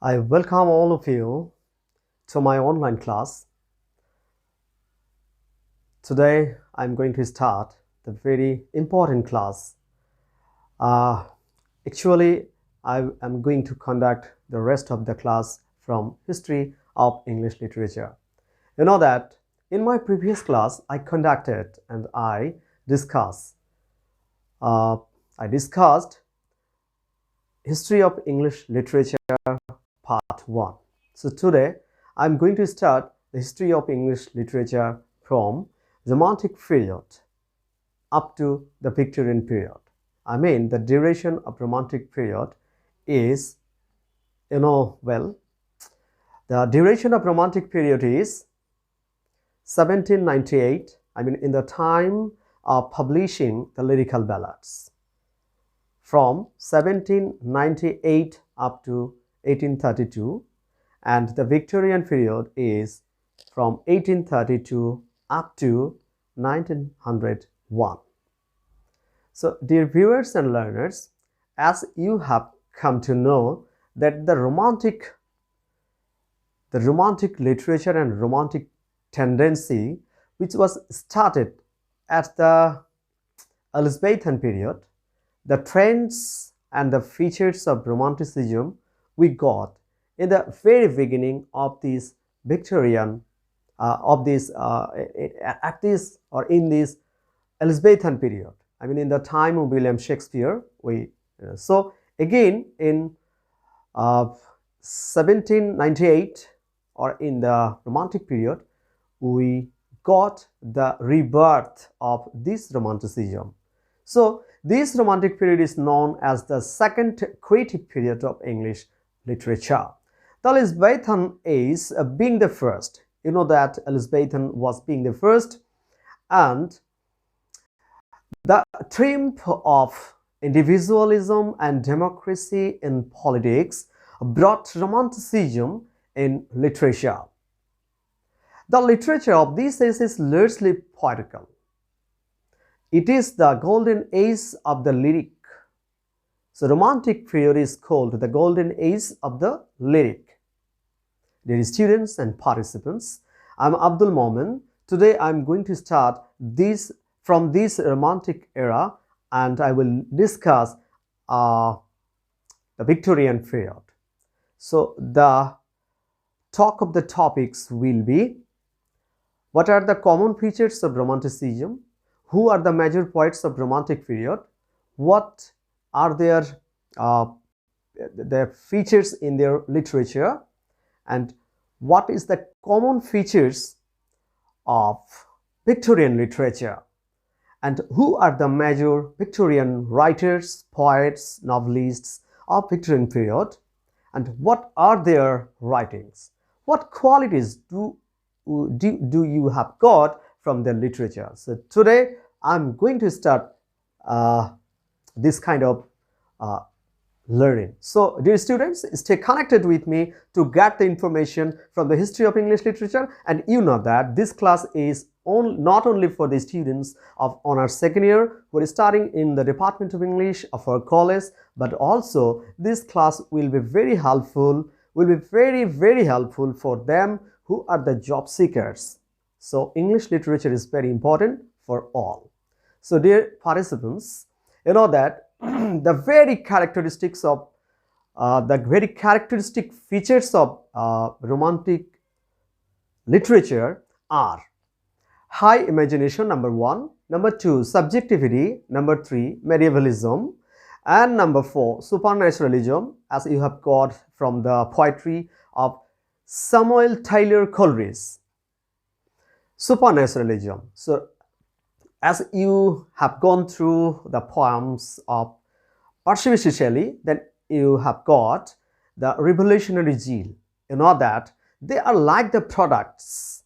I welcome all of you to my online class. Today I'm going to start the very important class. Actually, I am going to conduct the rest of the class from History of English Literature. You know that in my previous class I conducted and I discussed History of English Literature Part 1. So today I'm going to start the history of English literature from Romantic period up to the Victorian period. I mean, the duration of Romantic period is, the duration of Romantic period is 1798, in the time of publishing the lyrical ballads. From 1798 up to 1832, and the Victorian period is from 1832 up to 1901. So, dear viewers and learners, as you have come to know that the romantic literature and romantic tendency, which was started at the Elizabethan period, the trends and the features of romanticism we got in the very beginning of this Victorian, in this Elizabethan period. In the time of William Shakespeare. So again in 1798 or in the Romantic period, we got the rebirth of this romanticism. So this Romantic period is known as the second creative period of English literature. The Elizabethan is being the first. You know that Elizabethan was being the first, and the triumph of individualism and democracy in politics brought romanticism in literature. The literature of this age is largely poetical. It is the golden age of the lyric. So Romantic period is called the golden age of the lyric. Dear students and participants, I'm Abdul Momen. Today I'm going to start from this Romantic era, and I will discuss the Victorian period. So the talk of the topics will be: what are the common features of Romanticism? Who are the major poets of Romantic period? What are their features in their literature? And what is the common features of Victorian literature? And who are the major Victorian writers, poets, novelists of Victorian period? And what are their writings? What qualities do you have got from their literature? So today I'm going to start this kind of learning. So dear students, stay connected with me to get the information from the history of English literature. And you know that this class is not only for the students of honors second year who are starting in the Department of English of our college, but also this class will be very helpful, very helpful for them who are the job seekers. So English literature is very important for all. So dear participants, you know that the very characteristic features of Romantic literature are high imagination, number 1, number 2, subjectivity, number 3, medievalism, and number 4, supernaturalism, as you have got from the poetry of Samuel Taylor Coleridge. Supernaturalism. So as you have gone through the poems of Percy Shelley, then you have got the revolutionary zeal. You know that they are like the products.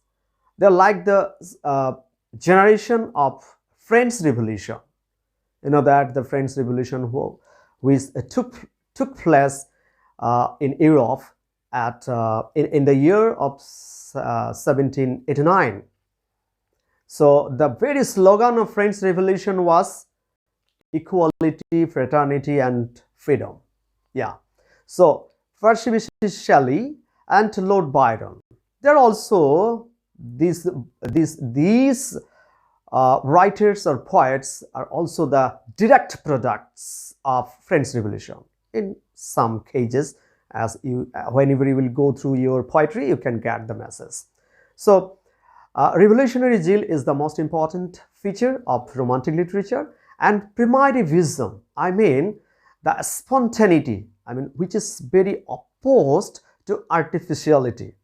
They are like the generation of French Revolution. You know that the French Revolution which took place in Europe in the year of 1789. So the very slogan of French Revolution was equality, fraternity, and freedom. Yeah. So Percy Shelley, and Lord Byron. There are also these writers or poets are also the direct products of French Revolution. In some cases, as you whenever you will go through your poetry, you can get the message. So revolutionary zeal is the most important feature of romantic literature, and primitivism, I mean the spontaneity, which is very opposed to artificiality.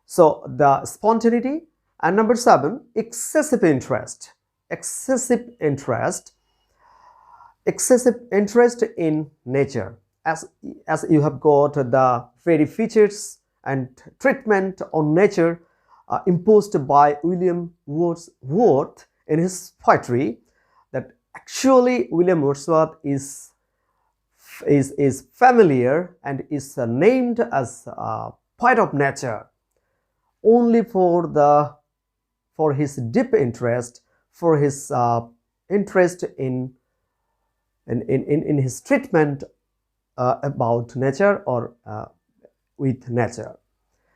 So the spontaneity. And number 7, excessive interest. Excessive interest in nature. As you have got the very features and treatment on nature imposed by William Wordsworth in his poetry, that actually William Wordsworth is familiar and is named as a poet of nature only for his deep interest, for his interest in his treatment about nature or with nature.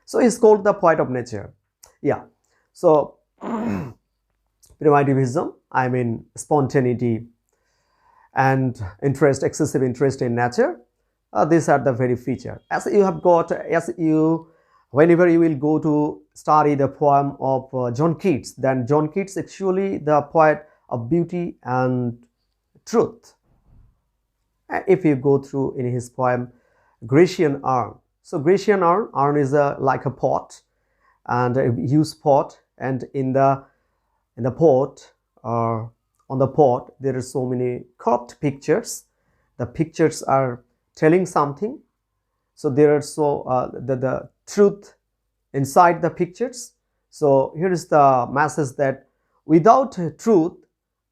So he's called the poet of nature. Yeah. So primitivism, spontaneity and excessive interest in nature. These are the very feature. Whenever you will go to study the poem of John Keats, then John Keats actually the poet of beauty and truth. If you go through in his poem Grecian Urn, so Grecian urn is like a pot, and a used pot, and in the pot or on the pot there are so many cropped pictures. The pictures are telling something. So there are the truth inside the pictures. So here is the message that without truth,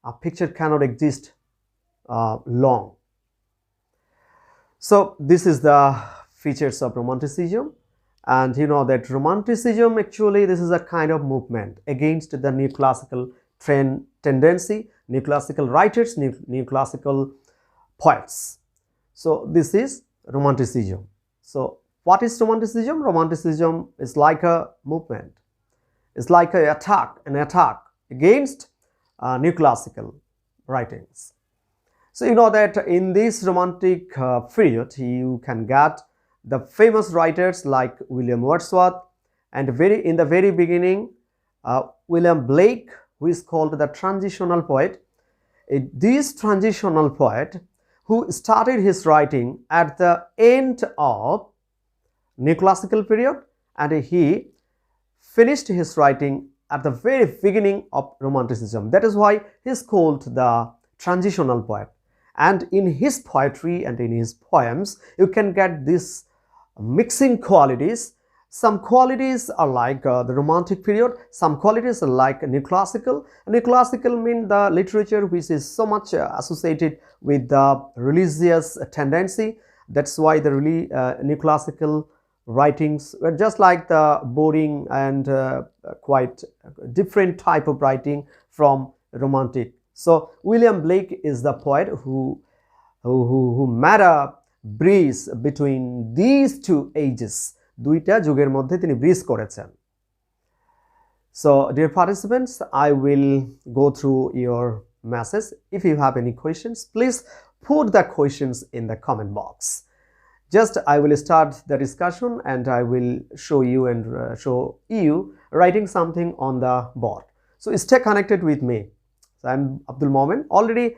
a picture cannot exist long. So this is the features of romanticism, and you know that romanticism actually this is a kind of movement against the neoclassical tendency, neoclassical writers, neoclassical poets. So this is romanticism. So what is romanticism? Romanticism is like a movement. It's like an attack against neoclassical writings. So you know that in this romantic period, you can get the famous writers like William Wordsworth, and in the very beginning, William Blake, who is called the transitional poet. This transitional poet who started his writing at the end of neoclassical period, and he finished his writing at the very beginning of romanticism. That is why he is called the transitional poet. And in his poetry and in his poems, you can get these mixing qualities. Some qualities are like the romantic period, some qualities are like neoclassical. Neoclassical means the literature which is so much associated with the religious tendency. That's why the neoclassical writings were just like the boring and quite different type of writing from romantic. So William Blake is the poet who made a bridge between these two ages. দুইটা যুগের মধ্যে তিনি bridge করেছেন. So dear participants, I will go through your message. If you have any questions, please put the questions in the comment box. Just I will start the discussion and I will show you writing something on the board. So stay connected with me. So I'm Abdul Momen. Already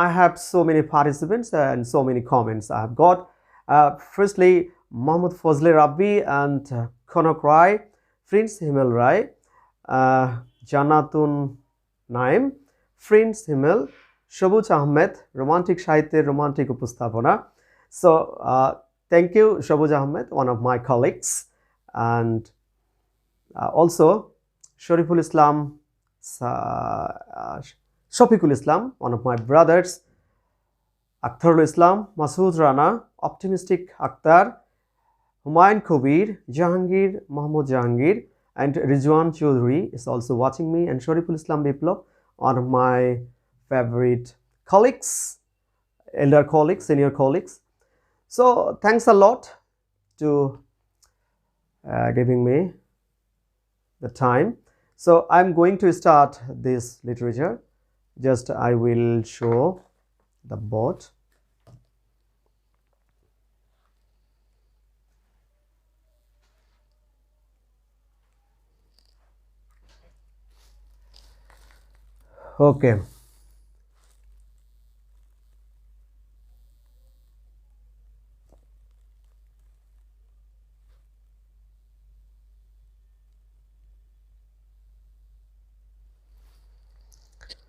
I have so many participants and so many comments I have got. Firstly, Mohammad Fazle Rabbi and Konok Rai, Prince Himel Rai, Janatun Naim, Prince Himel, Shobuj Ahmed, Romantic Shahityer Romantic Upastapona. So thank you Shobuj Ahmed, one of my colleagues, and also Shariful Islam, Shafiqul Islam, one of my brothers, Akhtarul Islam, Masood Rana, Optimistic Akhtar, Humayun Kabir, Jahangir, Mahmoud Jahangir, and Rizwan Chaudhary is also watching me, and Shariful Islam Biplab, one of my favorite colleagues, elder colleagues, senior colleagues. So thanks a lot to giving me the time. So I'm going to start this literature. Just I will show the board. Okay.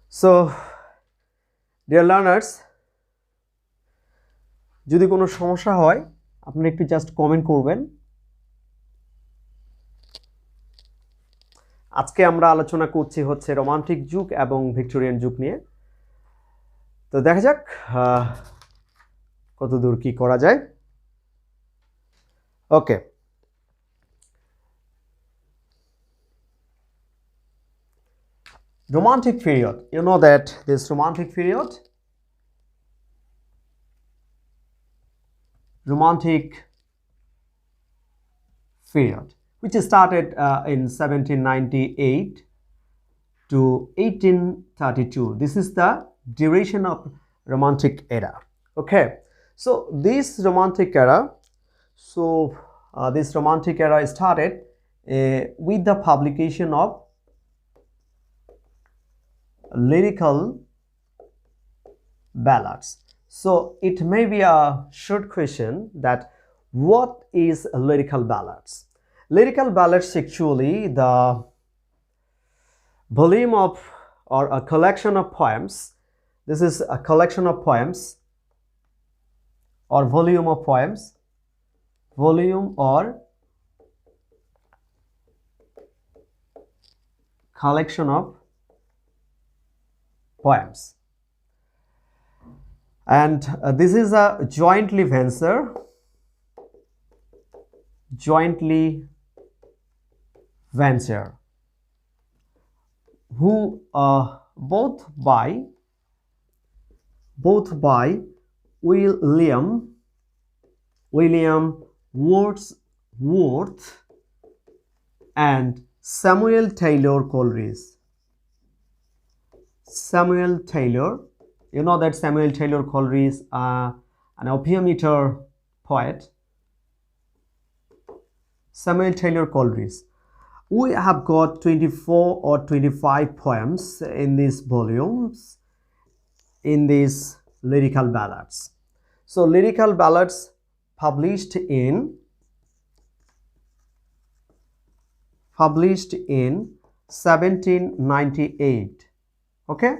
So dear learners, যদি কোনো সমস্যা হয় আপনি একটু just comment করবেন। আজকে আমরা আলোচনা করছি হচ্ছে রোমান্টিক যুগ এবং ভিক্টোরিয়ান যুগ নিয়ে। তো দেখা যাক কতদূর কি করা যায়। ওকে, romantic period, you know that this romantic period which started in 1798 to 1832. This is the duration of romantic era. Okay, so this romantic era started with the publication of lyrical ballads. So it may be a short question that what is lyrical ballads? Lyrical ballads actually the volume of or a collection of poems. This is a collection of poems or volume of poems, volume or collection of poems, and this is a jointly venture who both by William Wordsworth and Samuel Taylor Coleridge. Samuel Taylor, you know that Samuel Taylor Coleridge, an opium eater poet. Samuel Taylor Coleridge. We have got 24 or 25 poems in these volumes, in these lyrical ballads. So lyrical ballads published in 1798. Okay,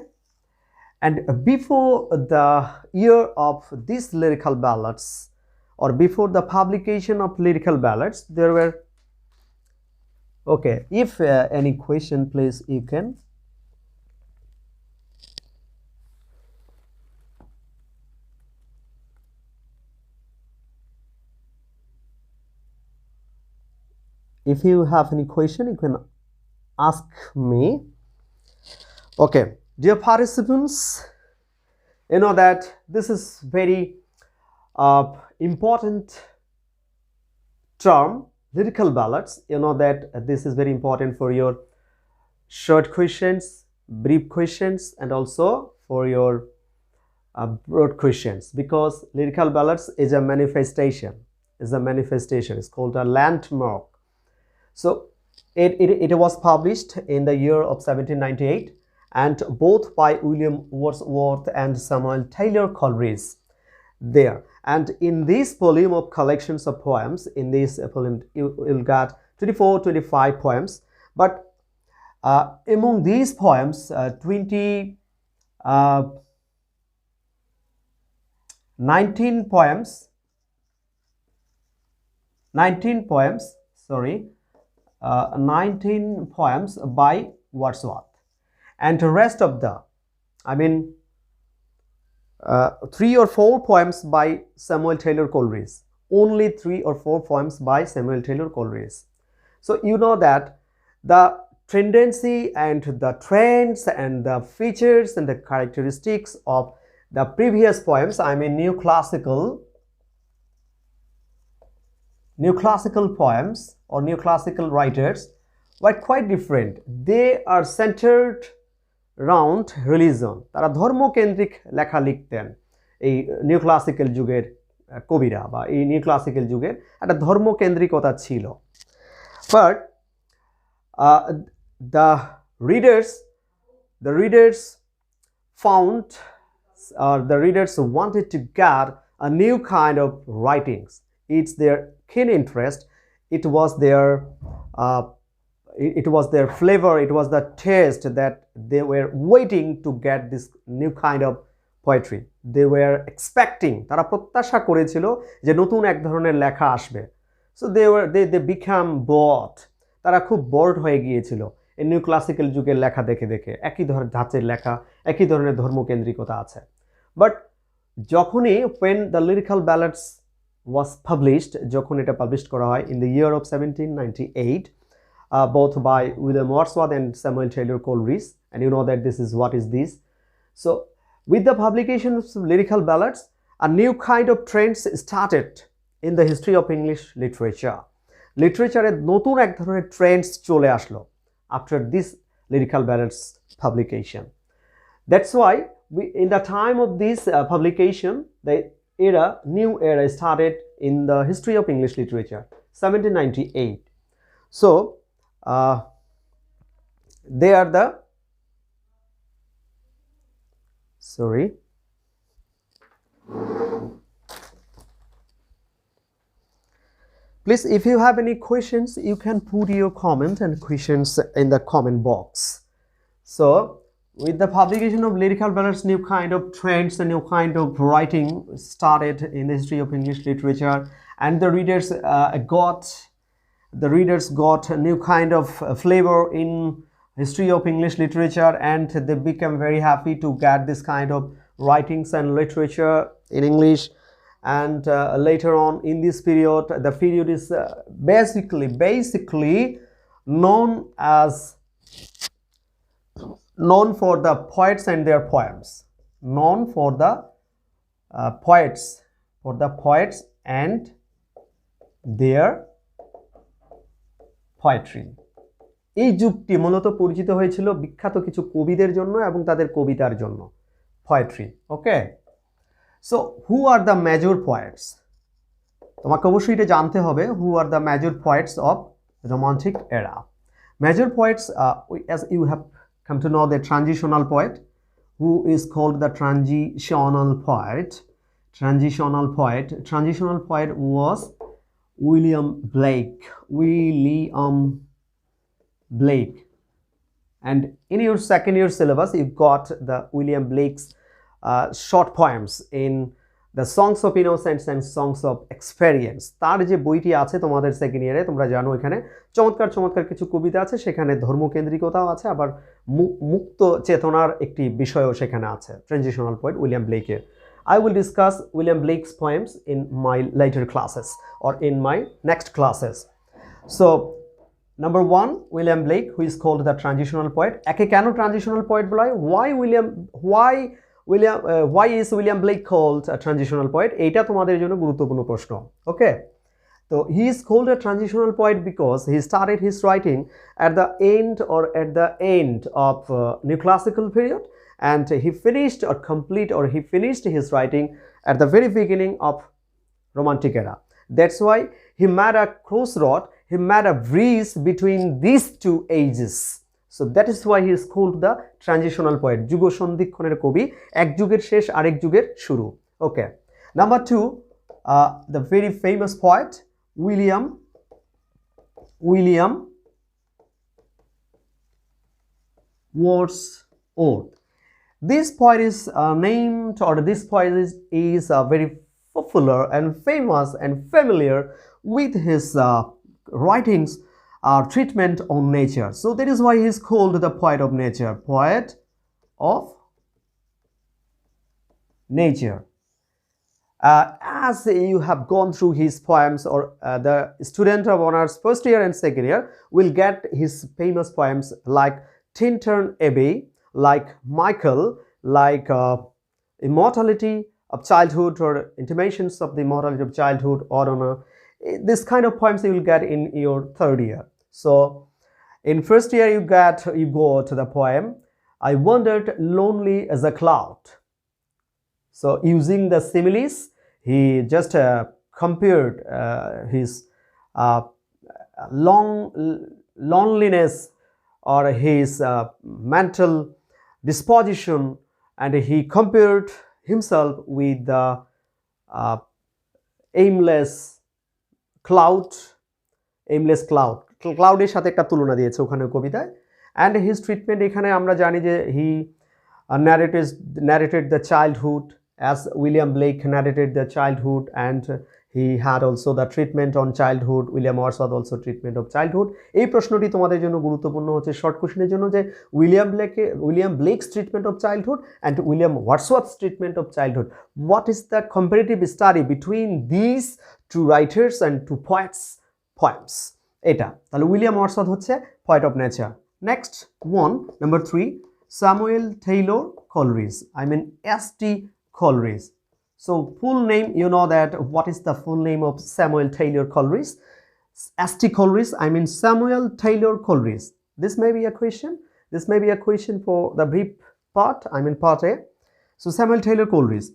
and before the year of these lyrical ballads or before the publication of lyrical ballads there were, okay, if any question please you can. If you have any question you can ask me. Okay, dear participants, you know that this is very important term, lyrical ballads. You know that this is very important for your short questions, brief questions, and also for your broad questions, because lyrical ballads is a manifestation. It's called a landmark. So it was published in the year of 1798, and both by William Wordsworth and Samuel Taylor Coleridge there. And in this volume of collections of poems, in this volume you'll get 24-25 poems, but among these poems 19 poems by Wordsworth, and the rest of the, I mean 3 or 4 poems by Samuel Taylor Coleridge. Only 3 or 4 poems by Samuel Taylor Coleridge. So you know that the tendency and the trends and the features and the characteristics of the previous poems, I mean new classical neoclassical poems or neoclassical writers were quite different. They are centered around religion. তারা ধর্মকেন্দ্রিক লেখা লিখতেন এই neoclassical যুগের কবিরা বা এই neoclassical যুগের একটা ধর্মকেন্দ্রিকতা ছিল। But the readers found the readers wanted to get a new kind of writings. It's their keen interest. It was their flavor, it was the taste that they were waiting to get this new kind of poetry. They were expecting, তারা প্রত্যাশা করেছিল যে নতুন এক ধরনের লেখা আসবে। So they became bored. তারা খুব বোর্ড হয়ে গিয়েছিল এই নিউ ক্লাসিক্যাল যুগের লেখা দেখে দেখে, একই ধরনের ধাঁচের লেখা, একই ধরনের ধর্মকেন্দ্রিকতা আছে। বাট যখনই when the lyrical ballads was published, যখন এটা পাবলিশ করা হয় in the year of 1798, both by William Wordsworth and Samuel Taylor Coleridge, and you know that this is what is this. So with the publication of lyrical ballads, a new kind of trends started in the history of English literature. Literature নতুন এক ধরনের Trends চলে আসলো after this lyrical ballads publication. That's why in the time of this publication, the new era started in the history of English literature, 1798. So they are the please, if you have any questions, you can put your comment and questions in the comment box. So with the publication of lyrical ballads, new kind of trends, a new kind of writing started in the history of English literature, and the readers got a new kind of flavor in history of English literature, and they became very happy to get this kind of writings and literature in English. And later on in this period, the period is basically known for the poets and their poems, known for the poets and their poetry. এই যুগটি মূলত পরিচিত হয়েছিল বিখ্যাত কিছু কবিদের জন্য এবং তাদের কবিতার জন্য, poetry. Okay, so who are the major poets? তোমাকে অবশ্যই এটা জানতে হবে, who are the major poets of romantic era. Major poets, as you have come to know, the transitional poet, who is called the transitional poet. Transitional poet was William Blake. And in your second year syllabus, you got the William Blake's short poems in the Songs of Innocence and Songs of Experience. তার যে বইটি আছে তোমাদের second ইয়ারে, তোমরা জানো এখানে চমৎকার কিছু কবিতা আছে, সেখানে ধর্মকেন্দ্রিকতাও আছে, আবার মুক্ত চেতনার একটি বিষয়ও সেখানে আছে। ট্রানজিশনাল পোয়েট উইলিয়াম ব্লেকের। I will discuss William Blake's poems in my later classes or in my next classes. So number one, William Blake, who is called the transitional poet. একে কেন ট্রানজিশনাল পোয়েট বলা হয়? Why is William Blake called a transitional poet? এইটা তোমাদের জন্য গুরুত্বপূর্ণ প্রশ্ন। ওকে, তো he is called a transitional poet because he started his writing at the end of neoclassical period, and he finished his writing at the very beginning of romantic era. That's why he made a crossroad, he made a bridge between these two ages. So that is why he is called the transitional poet. যুগ সন্ধিক্ষণের কবি, এক যুগের শেষ আরেক যুগের শুরু। Okay, number two, the very famous poet William Wordsworth. This poet is very popular and famous and familiar with his writings treatment on nature. So that is why he is called the poet of nature. As you have gone through his poems, or the student of honors first year and second year will get his famous poems like Tintern Abbey, like Michael, like Immortality of Childhood, or Intimations of the Immortality of Childhood, or on This kind of poems you will get in your third year. So in first year you go to the poem, I wandered lonely as a cloud. So using the similes, he just compared his loneliness or his mental disposition, and he compared himself with the aimless cloud, ক্লাউডের সাথে একটা তুলনা দিয়েছে ওখানে কবিতায়। And his treatment, এখানে আমরা জানি যে হি narrated the childhood, as William Blake narrated the childhood, and he had also the treatment on childhood. William Wordsworth also treatment of childhood. এই প্রশ্নটি তোমাদের জন্য গুরুত্বপূর্ণ হচ্ছে শর্ট কোশ্চেনের জন্য, যে William Blake's treatment of childhood and William Wordsworth's treatment of childhood, what is the comparative study between this two writers and two poems? এটা তাহলে উইলিয়াম ওয়ার্ডসওয়ার্থ হচ্ছে poet of nature. Next one, number 3, Samuel Taylor Coleridge. I mean S.T. Coleridge. So full name, you know that what is the full name of Samuel Taylor Coleridge? S.T. Coleridge, I mean Samuel Taylor Coleridge. This may be a question. This may be a question for the brief part, I mean part A. So Samuel Taylor Coleridge,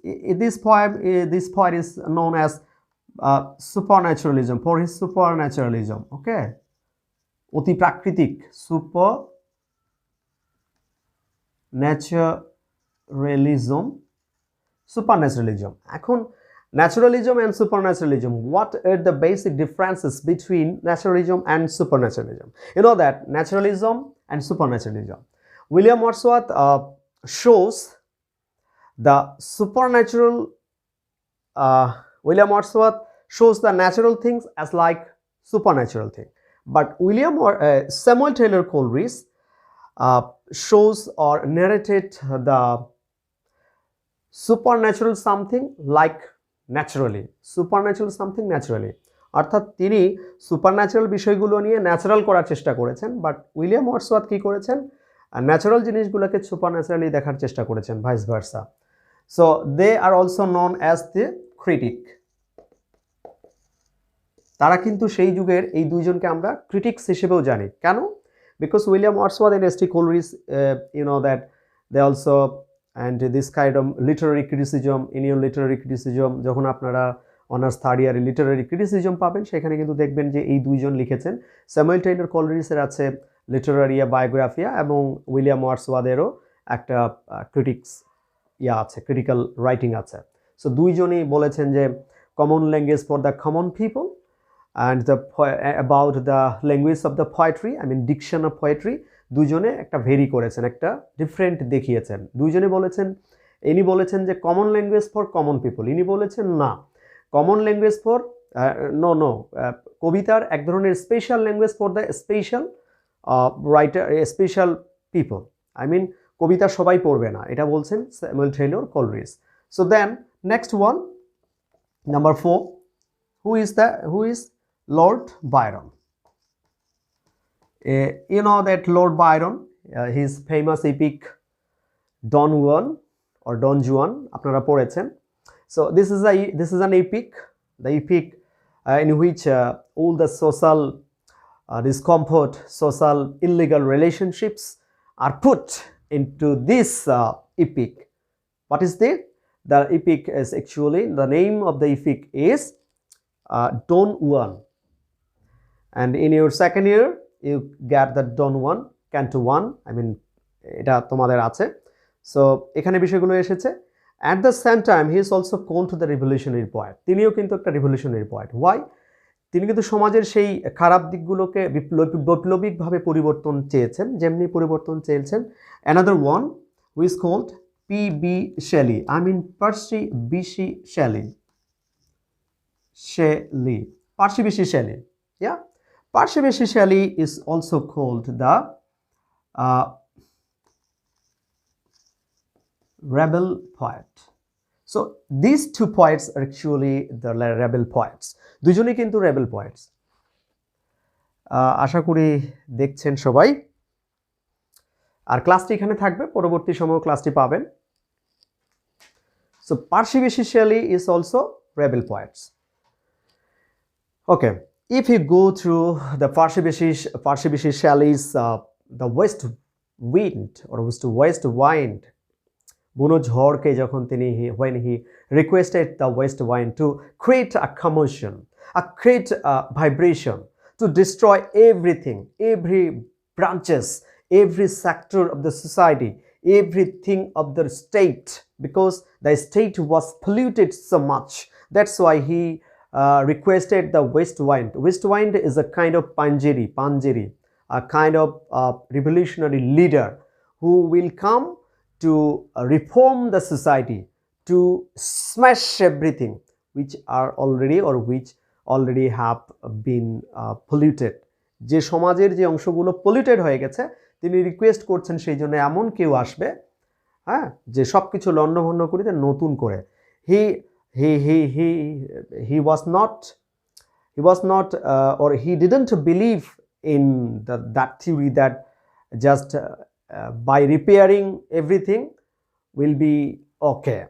this poet is known as supernaturalism, for his supernaturalism. Okay, অতি প্রাকৃতিক, supernaturalism. এখন naturalism and supernaturalism, what are the basic differences between naturalism and supernaturalism? You know that naturalism and supernaturalism, William Wordsworth shows the supernatural, William Wordsworth shows the natural things as like supernatural thing, but Samuel Taylor Coleridge shows or narrated the supernatural something like naturally, অর্থাৎ তিনি supernatural বিষয়গুলো নিয়ে natural করার চেষ্টা করেছেন, but William Wordsworth কি করেছেন, natural জিনিসগুলোকে সুপারন্যাচারালি দেখার চেষ্টা করেছেন, vice versa. So they are also known as the critic. তারা কিন্তু সেই যুগের এই দুইজনকে আমরা ক্রিটিক্স হিসেবেও জানি। কেন? Because William Wordsworth and S.T. Coleridge, you know that they also, and this kind of literary criticism, in your literary criticism, যখন আপনারা অনার্স থার্ড ইয়ারে লিটারারি ক্রিটিসিজম পাবেন, সেখানে কিন্তু দেখবেন যে এই দুইজন লিখেছেন। স্যামুয়েল টেইলর কলরিজের আছে লিটারারিয়া বায়োগ্রাফিয়া, এবং উইলিয়াম ওয়ার্ডসওয়ার্থেরও একটা ক্রিটিক্স আছে, ক্রিটিক্যাল রাইটিং আছে। সো দুইজনই বলেছেন যে common language for the common people, and about the language of the poetry, I mean diction of poetry, দুজনে একটা ভেরি করেছেন, একটা ডিফারেন্ট দেখিয়েছেন। দুজনে বলেছেন, ইনি বলেছেন যে common language for common people, ইনি বলেছেন না কমন ল্যাঙ্গুয়েজ ফর নো কবিতার এক ধরনের special language for the special writer, special people, I mean কবিতা সবাই পড়বে না, এটা বলছেন Samuel Taylor Coleridge. So then next one, number 4, who is Lord Byron? You know that Lord Byron, his famous epic Don Juan or Don Juan, আপনারা পড়েছেন। So this is an epic, the epic in which all the social discomfort, social illegal relationships are put into this epic. What is it? The epic is actually, the name of the epic is Don Juan, and in your second year you get the Don Juan, Canto 1, I mean এটা তোমাদের আছে। So এখানে বিষয়গুলো এসেছে। At the same time he is also called to the revolutionary poet, তিনিও কিন্তু একটা revolutionary poet. Y? তিনি কিন্তু সমাজের সেই খারাপ দিকগুলোকে বৈপ্লবিকভাবে পরিবর্তন চেয়েছেন, যেমনি পরিবর্তন চেয়েছেন। Another one who is called P.B. Shelley, I mean Percy B.C. Shelley, Percy B.C. Shelley, yeah, Percy B.C. Shelley is also called the rebel poet. So these two poets are actually the rebel poets. দুজনেই কিন্তু rebel poets। আশা করি দেখছেন সবাই। আর ক্লাসটি এখানে থাকবে, পরবর্তী সময় ক্লাসটি পাবেন। So Percy B.C. Shelley is also rebel poets. Okay, if you go through the Parsi Shelley's the west wind or west wind, বুনো ঝড়কে যখন তিনি when he requested the west wind to create a commotion, create a vibration, to destroy everything, every branches, every sector of the society, everything of the state, because the state was polluted so much. That's why he requested the west wind. West wind is a kind of panjiri, a kind of revolutionary leader who will come to reform the society, to smash everything which are already or which already have been polluted. যে সমাজের যে অংশগুলো polluted হয়ে গেছে তিনি request করছেন সেই জন্য এমন কেউ আসবে, হ্যাঁ, যে সব কিছু লণ্ডভণ্ড করে নতুন করে। He was not or he didn't believe in that theory that just by repairing everything will be okay,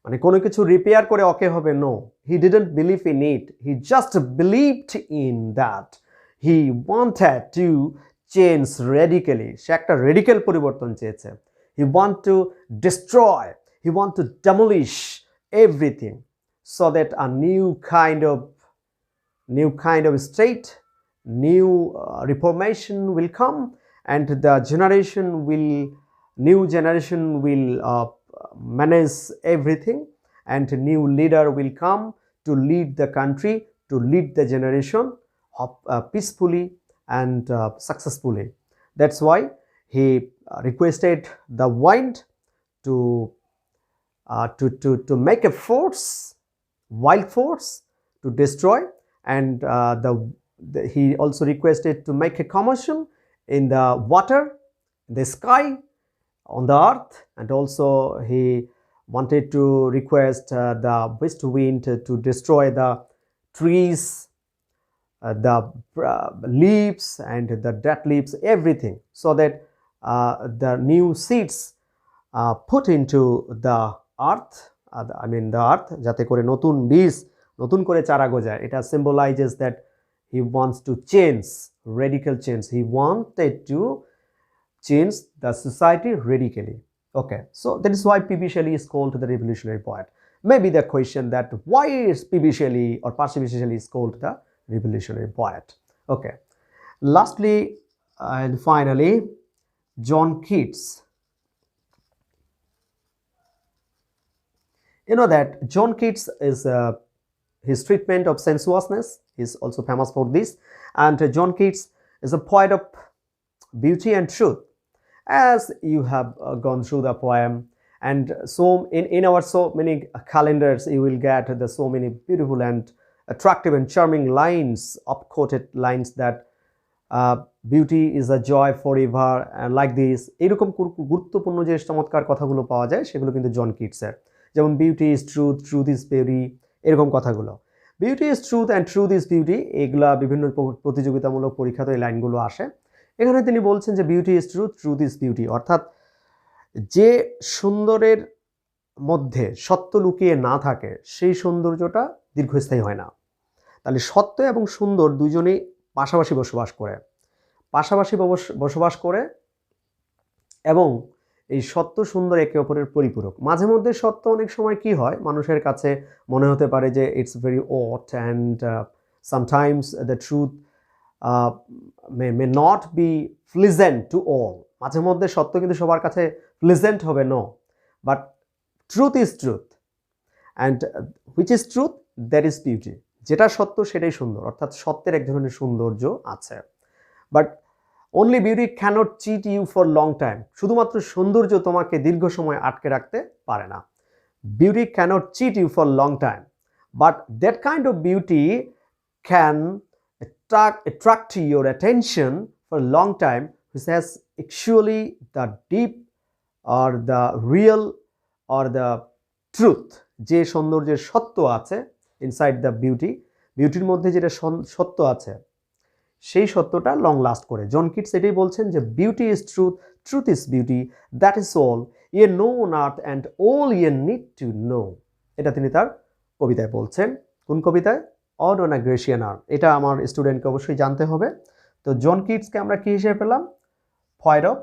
মানে কোনো কিছু রিপেয়ার করে ওকে হবে, no, he didn't believe in it. He just believed in that he wanted to change radically. সে একটা radical পরিবর্তন চেয়েছে। he want to destroy, he want to demolish everything so that a new kind of state, new reformation will come, and the new generation will manage everything, and a new leader will come to lead the country, to lead the generation peacefully and successfully. That's why he requested the wind to make a force, wild force, to destroy, and he also requested to make a commotion in the water, the sky, on the earth, and also he wanted to request the west wind to destroy the trees, the leaves and the dead leaves, everything, so that the new seeds put into the earth, the earth, যাতে করে নতুন বীজ নতুন করে চারা গজায়। এটা symbolizes that he wants to change, radical change. He wanted to change the society radically. Okay, so that is why P.B. Shelley is called the revolutionary poet. Maybe the question that why is P.B. Shelley or Percy Shelley is called the revolutionary poet. Okay, lastly and finally, John Keats. You know that John Keats is his treatment of sensuousness is also famous for this, and John Keats is a poet of beauty and truth. As you have gone through the poem, and so in our so many calendars you will get the so many beautiful and attractive and charming lines, up-quoted lines that beauty is a joy forever, and like this এরকম গুরুত্বপূর্ণ যে চমৎকার কথাগুলো পাওয়া যায় সেগুলো কিন্তু জন কিটসের, যেমন beauty is truth, truth is beauty, এরকম কথাগুলো। Beauty is truth and truth is beauty, এগুলা বিভিন্ন প্রতিযোগিতামূলক পরীক্ষাতে এই লাইনগুলো আসে। এখানে তিনি বলছেন যে beauty is truth, truth is beauty, অর্থাৎ যে সুন্দরের মধ্যে সত্য লুকিয়ে না থাকে সেই সৌন্দর্যটা দীর্ঘস্থায়ী হয় না। তাহলে সত্য এবং সুন্দর দুজনেই পাশাপাশি বসবাস করে এবং এই সত্য সুন্দর একে অপরের পরিপূরক। মাঝে মধ্যে সত্য অনেক সময় কি হয়, মানুষের কাছে মনে হতে পারে যে it's very odd, and sometimes the truth may not be pleasant to all. মাঝে মধ্যে সত্য কিন্তু সবার কাছে প্লেজেন্ট হবে, no, but truth is truth, and which is truth, that is beauty. যেটা সত্য সেটাই সুন্দর, অর্থাৎ সত্যের এক ধরনের সৌন্দর্য আছে। But only beauty cannot cheat you for long time. শুধুমাত্র সৌন্দর্য তোমাকে দীর্ঘ সময় আটকে রাখতে পারে না। Beauty cannot cheat you for long time, but that kind of beauty can attract your attention for a long time, which has actually the deep or the real or the truth, যে সৌন্দর্যের সত্য আছে inside the beauty, বিউটির মধ্যে যেটা সত্য আছে সেই সত্যটা লং লাস্ট করে। জন কিটস এটাই বলছেন যে beauty is truth, truth is beauty, that is all ye know on earth and all ye need to know. এটা তিনি তার কবিতায় বলছেন। কোন কবিতায়? Ode on a Grecian urn, এটা আমার স্টুডেন্টকে অবশ্যই জানতে হবে। তো জন কিটসকে আমরা কি হিসেবে পেলাম? Poet of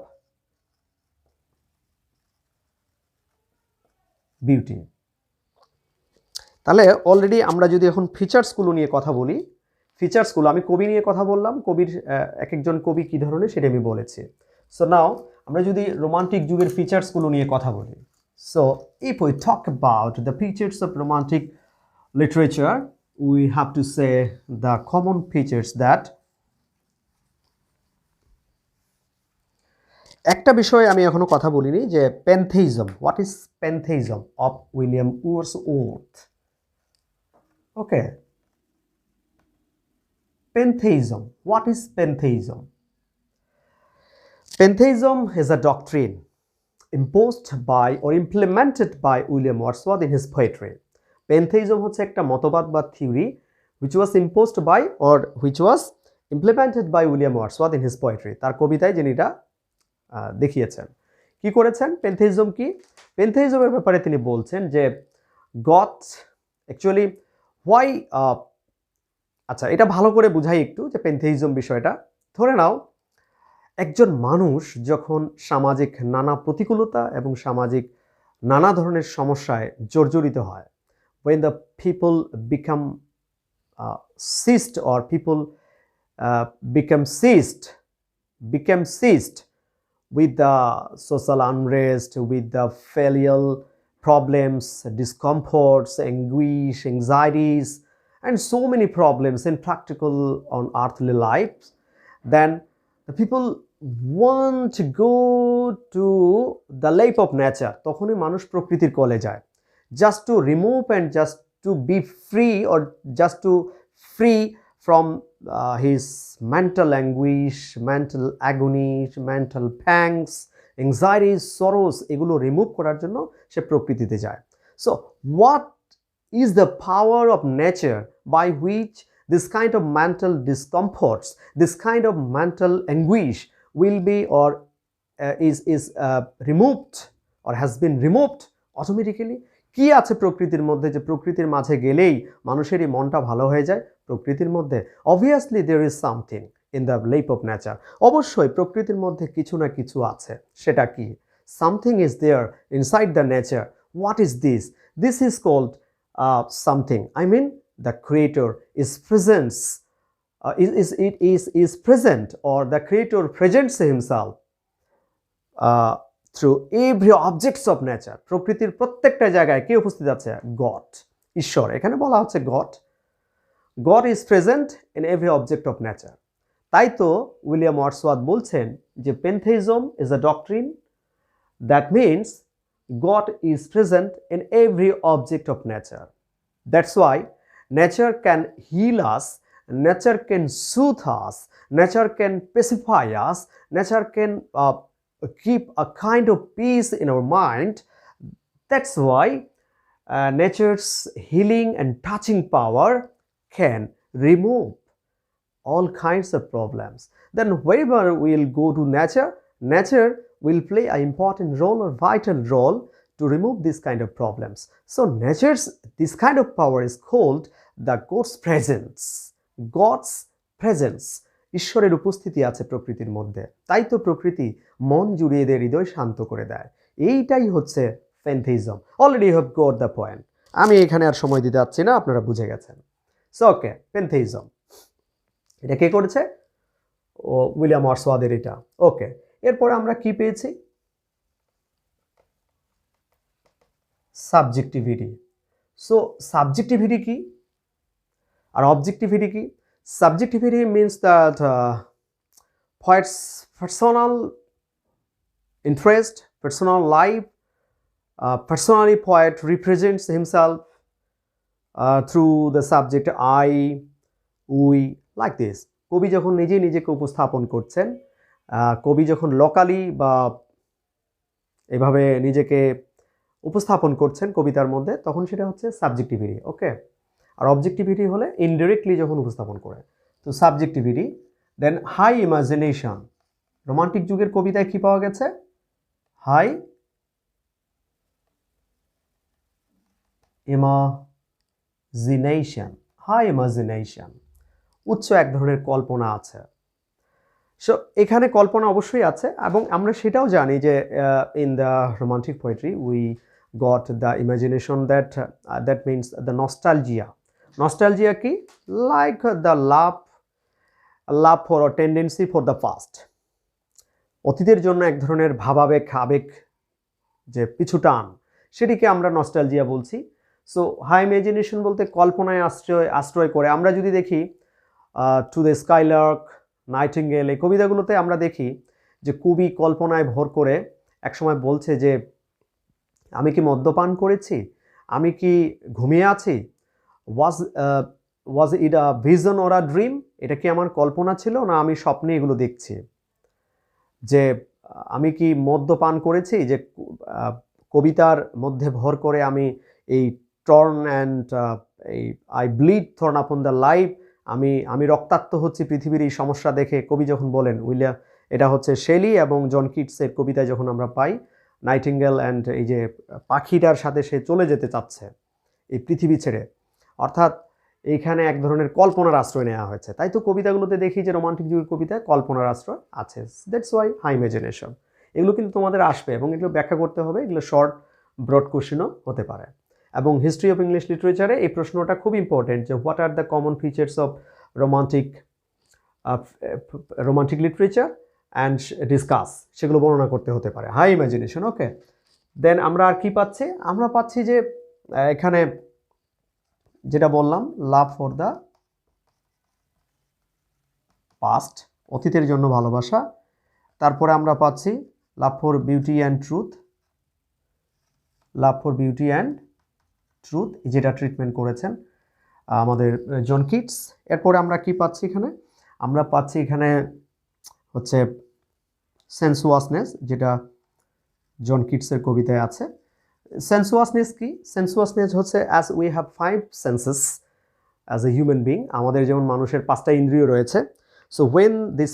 beauty. তাহলে অলরেডি আমরা যদি এখন ফিচার্সগুলো নিয়ে কথা বলি, ফিচার্সগুলো আমি কবি নিয়ে কথা বললাম, কবির এক একজন কবি কী ধরনের সেটা আমি বলেছি। সো নাও আমরা যদি রোমান্টিক যুগের ফিচার্সগুলো নিয়ে কথা বলি, so if we talk about the features of romantic literature, we have to say the common features that, একটা বিষয়ে আমি এখনো কথা বলিনি যে pantheism. What is pantheism of William Wordsworth? Okay, pantheism. What is pantheism? Pantheism is a doctrine imposed by or implemented by William Wordsworth in his poetry. Pantheism হচ্ছে একটা মতবাদ বা theory which was imposed by or which was implemented by William Wordsworth in his poetry. তার কবিতায় যিনি এটা দেখিয়েছেন। কি করেছেন? প্যান্থেইজম কি? প্যান্থেইজমের ব্যাপারে তিনি বলছেন যে গড অ্যাকচুয়ালি হোয়াই, আচ্ছা এটা ভালো করে বুঝাই একটু যে প্যান্থেইজম বিষয়টা। ধরে নাও একজন মানুষ যখন সামাজিক নানা প্রতিকূলতা এবং সামাজিক নানা ধরনের সমস্যায় জর্জরিত হয়, when the people become seized or people become seized with the social unrest, with the filial problems, discomforts, anguish, anxieties, and so many problems in practical on earthly lives, then the people want to go to the lap of nature. তখনই মানুষ প্রকৃতির কোলে যায়, just to remove and just to be free or just to free from his mental anguish, mental agony, mental pangs, anxieties, sorrows, এগুলো remove করার জন্য সে প্রকৃতিতে যায়। So what is the power of nature by which this kind of mental discomforts, this kind of mental anguish will be or is removed or has been removed automatically? কি আছে প্রকৃতির মধ্যে যে প্রকৃতির মাঝে গেলেই মানুষেরই মনটা ভালো হয়ে যায়? প্রকৃতির মধ্যে obviously there is something in the lap of nature. অবশ্যই প্রকৃতির মধ্যে কিছু না কিছু আছে। সেটা কি? Something is there inside the nature. What is this? This is called something. I mean, the creator is presence, is present, or the creator presents himself through every objects of nature. প্রকৃতির প্রত্যেকটা জায়গায় কে উপস্থিত আছে? God, ঈশ্বর। এখানে বলা হচ্ছে god, God is present in every object of nature. তাই তো উইলিয়াম ওয়ার্ডসওয়ার্থ বলছেন যে pantheism is a doctrine that means God is present in every object of nature. That's why nature can heal us, nature can soothe us, nature can pacify us, nature can keep a kind of peace in our mind. That's why nature's healing and touching power can remove all kinds of problems. Then wherever we'll go to nature, nature will play an important role or vital role to remove this kind of problems. So nature's this kind of power is called the God's presence. God's presence. ঈশ্বরের উপস্থিতি আছে প্রকৃতির মধ্যে, তাই তো প্রকৃতি মন জুড়িয়ে দেয়, হৃদয় শান্ত করে দেয়। এইটাই হচ্ছে pantheism. Already you have got the point. আমি এখানে আর সময় দিতে যাচ্ছি না, আপনারা বুঝে গেছেন। সো ওকে, প্যান্থেইজম এটা কে করেছে? ও উইলিয়াম ওয়ার্ডসওয়ার্থের এটা। ওকে, এরপরে আমরা কি পেয়েছি? সাবজেক্টিভিটি। সো সাবজেক্টিভিটি কি আর অবজেক্টিভিটি কি? Subjectivity means that poet's personal interest, personal life, personally poet represents himself through the subject I, we, like this. কবি যখন নিজেকে উপস্থাপন করছেন, কবি যখন লোকালি বা এভাবে নিজেকে উপস্থাপন করছেন কবিতার মধ্যে, তখন সেটা হচ্ছে সাবজেক্টিভিটি। ওকে, আর অবজেক্টিভিটি হলে ইনডিরেক্টলি যখন উপস্থাপন করে। তো সাবজেক্টিভিটি, দেন হাই ইমাজিনেশন। রোমান্টিক যুগের কবিতায় কি পাওয়া গেছে? High imagination. হাই ইমাজিনেশন, উচ্চ এক ধরনের কল্পনা আছে। সো এখানে কল্পনা অবশ্যই আছে, এবং আমরা সেটাও জানি যে in the romantic poetry we got the imagination that means the nostalgia. Nostalgia কি? Like the love for or tendency for the past. অতীতের জন্য এক ধরনের ভাবাবেগ, আবেগ, যে পিছু টান, সেটিকে আমরা নস্টালজিয়া বলছি। সো হাই ইমাজিনেশন বলতে কল্পনায় আশ্রয় করে। আমরা যদি দেখি টু দ্য স্কাইলার্ক, নাইটিঙ্গেল, এই কবিতাগুলোতে আমরা দেখি যে কবি কল্পনায় ভর করে একসময় বলছে যে আমি কি মদ্যপান করেছি, আমি কি ঘুমিয়ে আছি, ওয়াজ ইট আ ভিজন অর আ ড্রিম, এটা কি আমার কল্পনা ছিল না আমি স্বপ্নে এগুলো দেখছি, যে আমি কি মদ্যপান করেছি, যে কবিতার মধ্যে ভর করে আমি এই টর্ন অ্যান্ড এই I bleed thorn upon the life, আমি রক্তাক্ত হচ্ছি পৃথিবীর এই সমস্যা দেখে, কবি যখন বলেন। এটা হচ্ছে শেলি এবং জন কিটসের কবিতায় যখন আমরা পাই নাইটিঙ্গেল অ্যান্ড এই যে পাখিটার সাথে সে চলে যেতে চাচ্ছে এই পৃথিবী ছেড়ে, অর্থাৎ এইখানে এক ধরনের কল্পনার আশ্রয় নেওয়া হয়েছে। তাই তো কবিতাগুলোতে দেখি যে রোমান্টিক যুগের কবিতায় কল্পনার আশ্রয় আছে। That's why high imagination. এগুলো কিন্তু তোমাদের আসবে এবং এগুলো ব্যাখ্যা করতে হবে, এগুলো শর্ট ব্রড কোশ্চেনও হতে পারে। এবং হিস্ট্রি অফ ইংলিশ লিটারেচারে এই প্রশ্নটা খুব ইম্পর্টেন্ট, যে what are the common features of romantic literature and discuss, সেগুলো বর্ণনা করতে হতে পারে। হাই ইমাজিনেশন, ওকে। দেন আমরা আর কি পাচ্ছি? আমরা পাচ্ছি যে এখানে যেটা বললাম, লাভ ফর দ্য পাস্ট, অতীতের জন্য ভালোবাসা। তারপরে আমরা পাচ্ছি love for beauty and truth, love for beauty and truth, যেটা ট্রিটমেন্ট করেছেন আমাদের জন কিটস। এরপরে আমরা কি পাচ্ছি এখানে? আমরা পাচ্ছি এখানে হচ্ছে সেন্সুয়াসনেস, যেটা জন কিটসের কবিতায় আছে। সেন্সুয়াসনেস কি? সেন্সুয়াসনেস হচ্ছে as we have 5 senses as a human being, আমাদের যেমন মানুষের 5টা ইন্দ্রিয় রয়েছে। So when this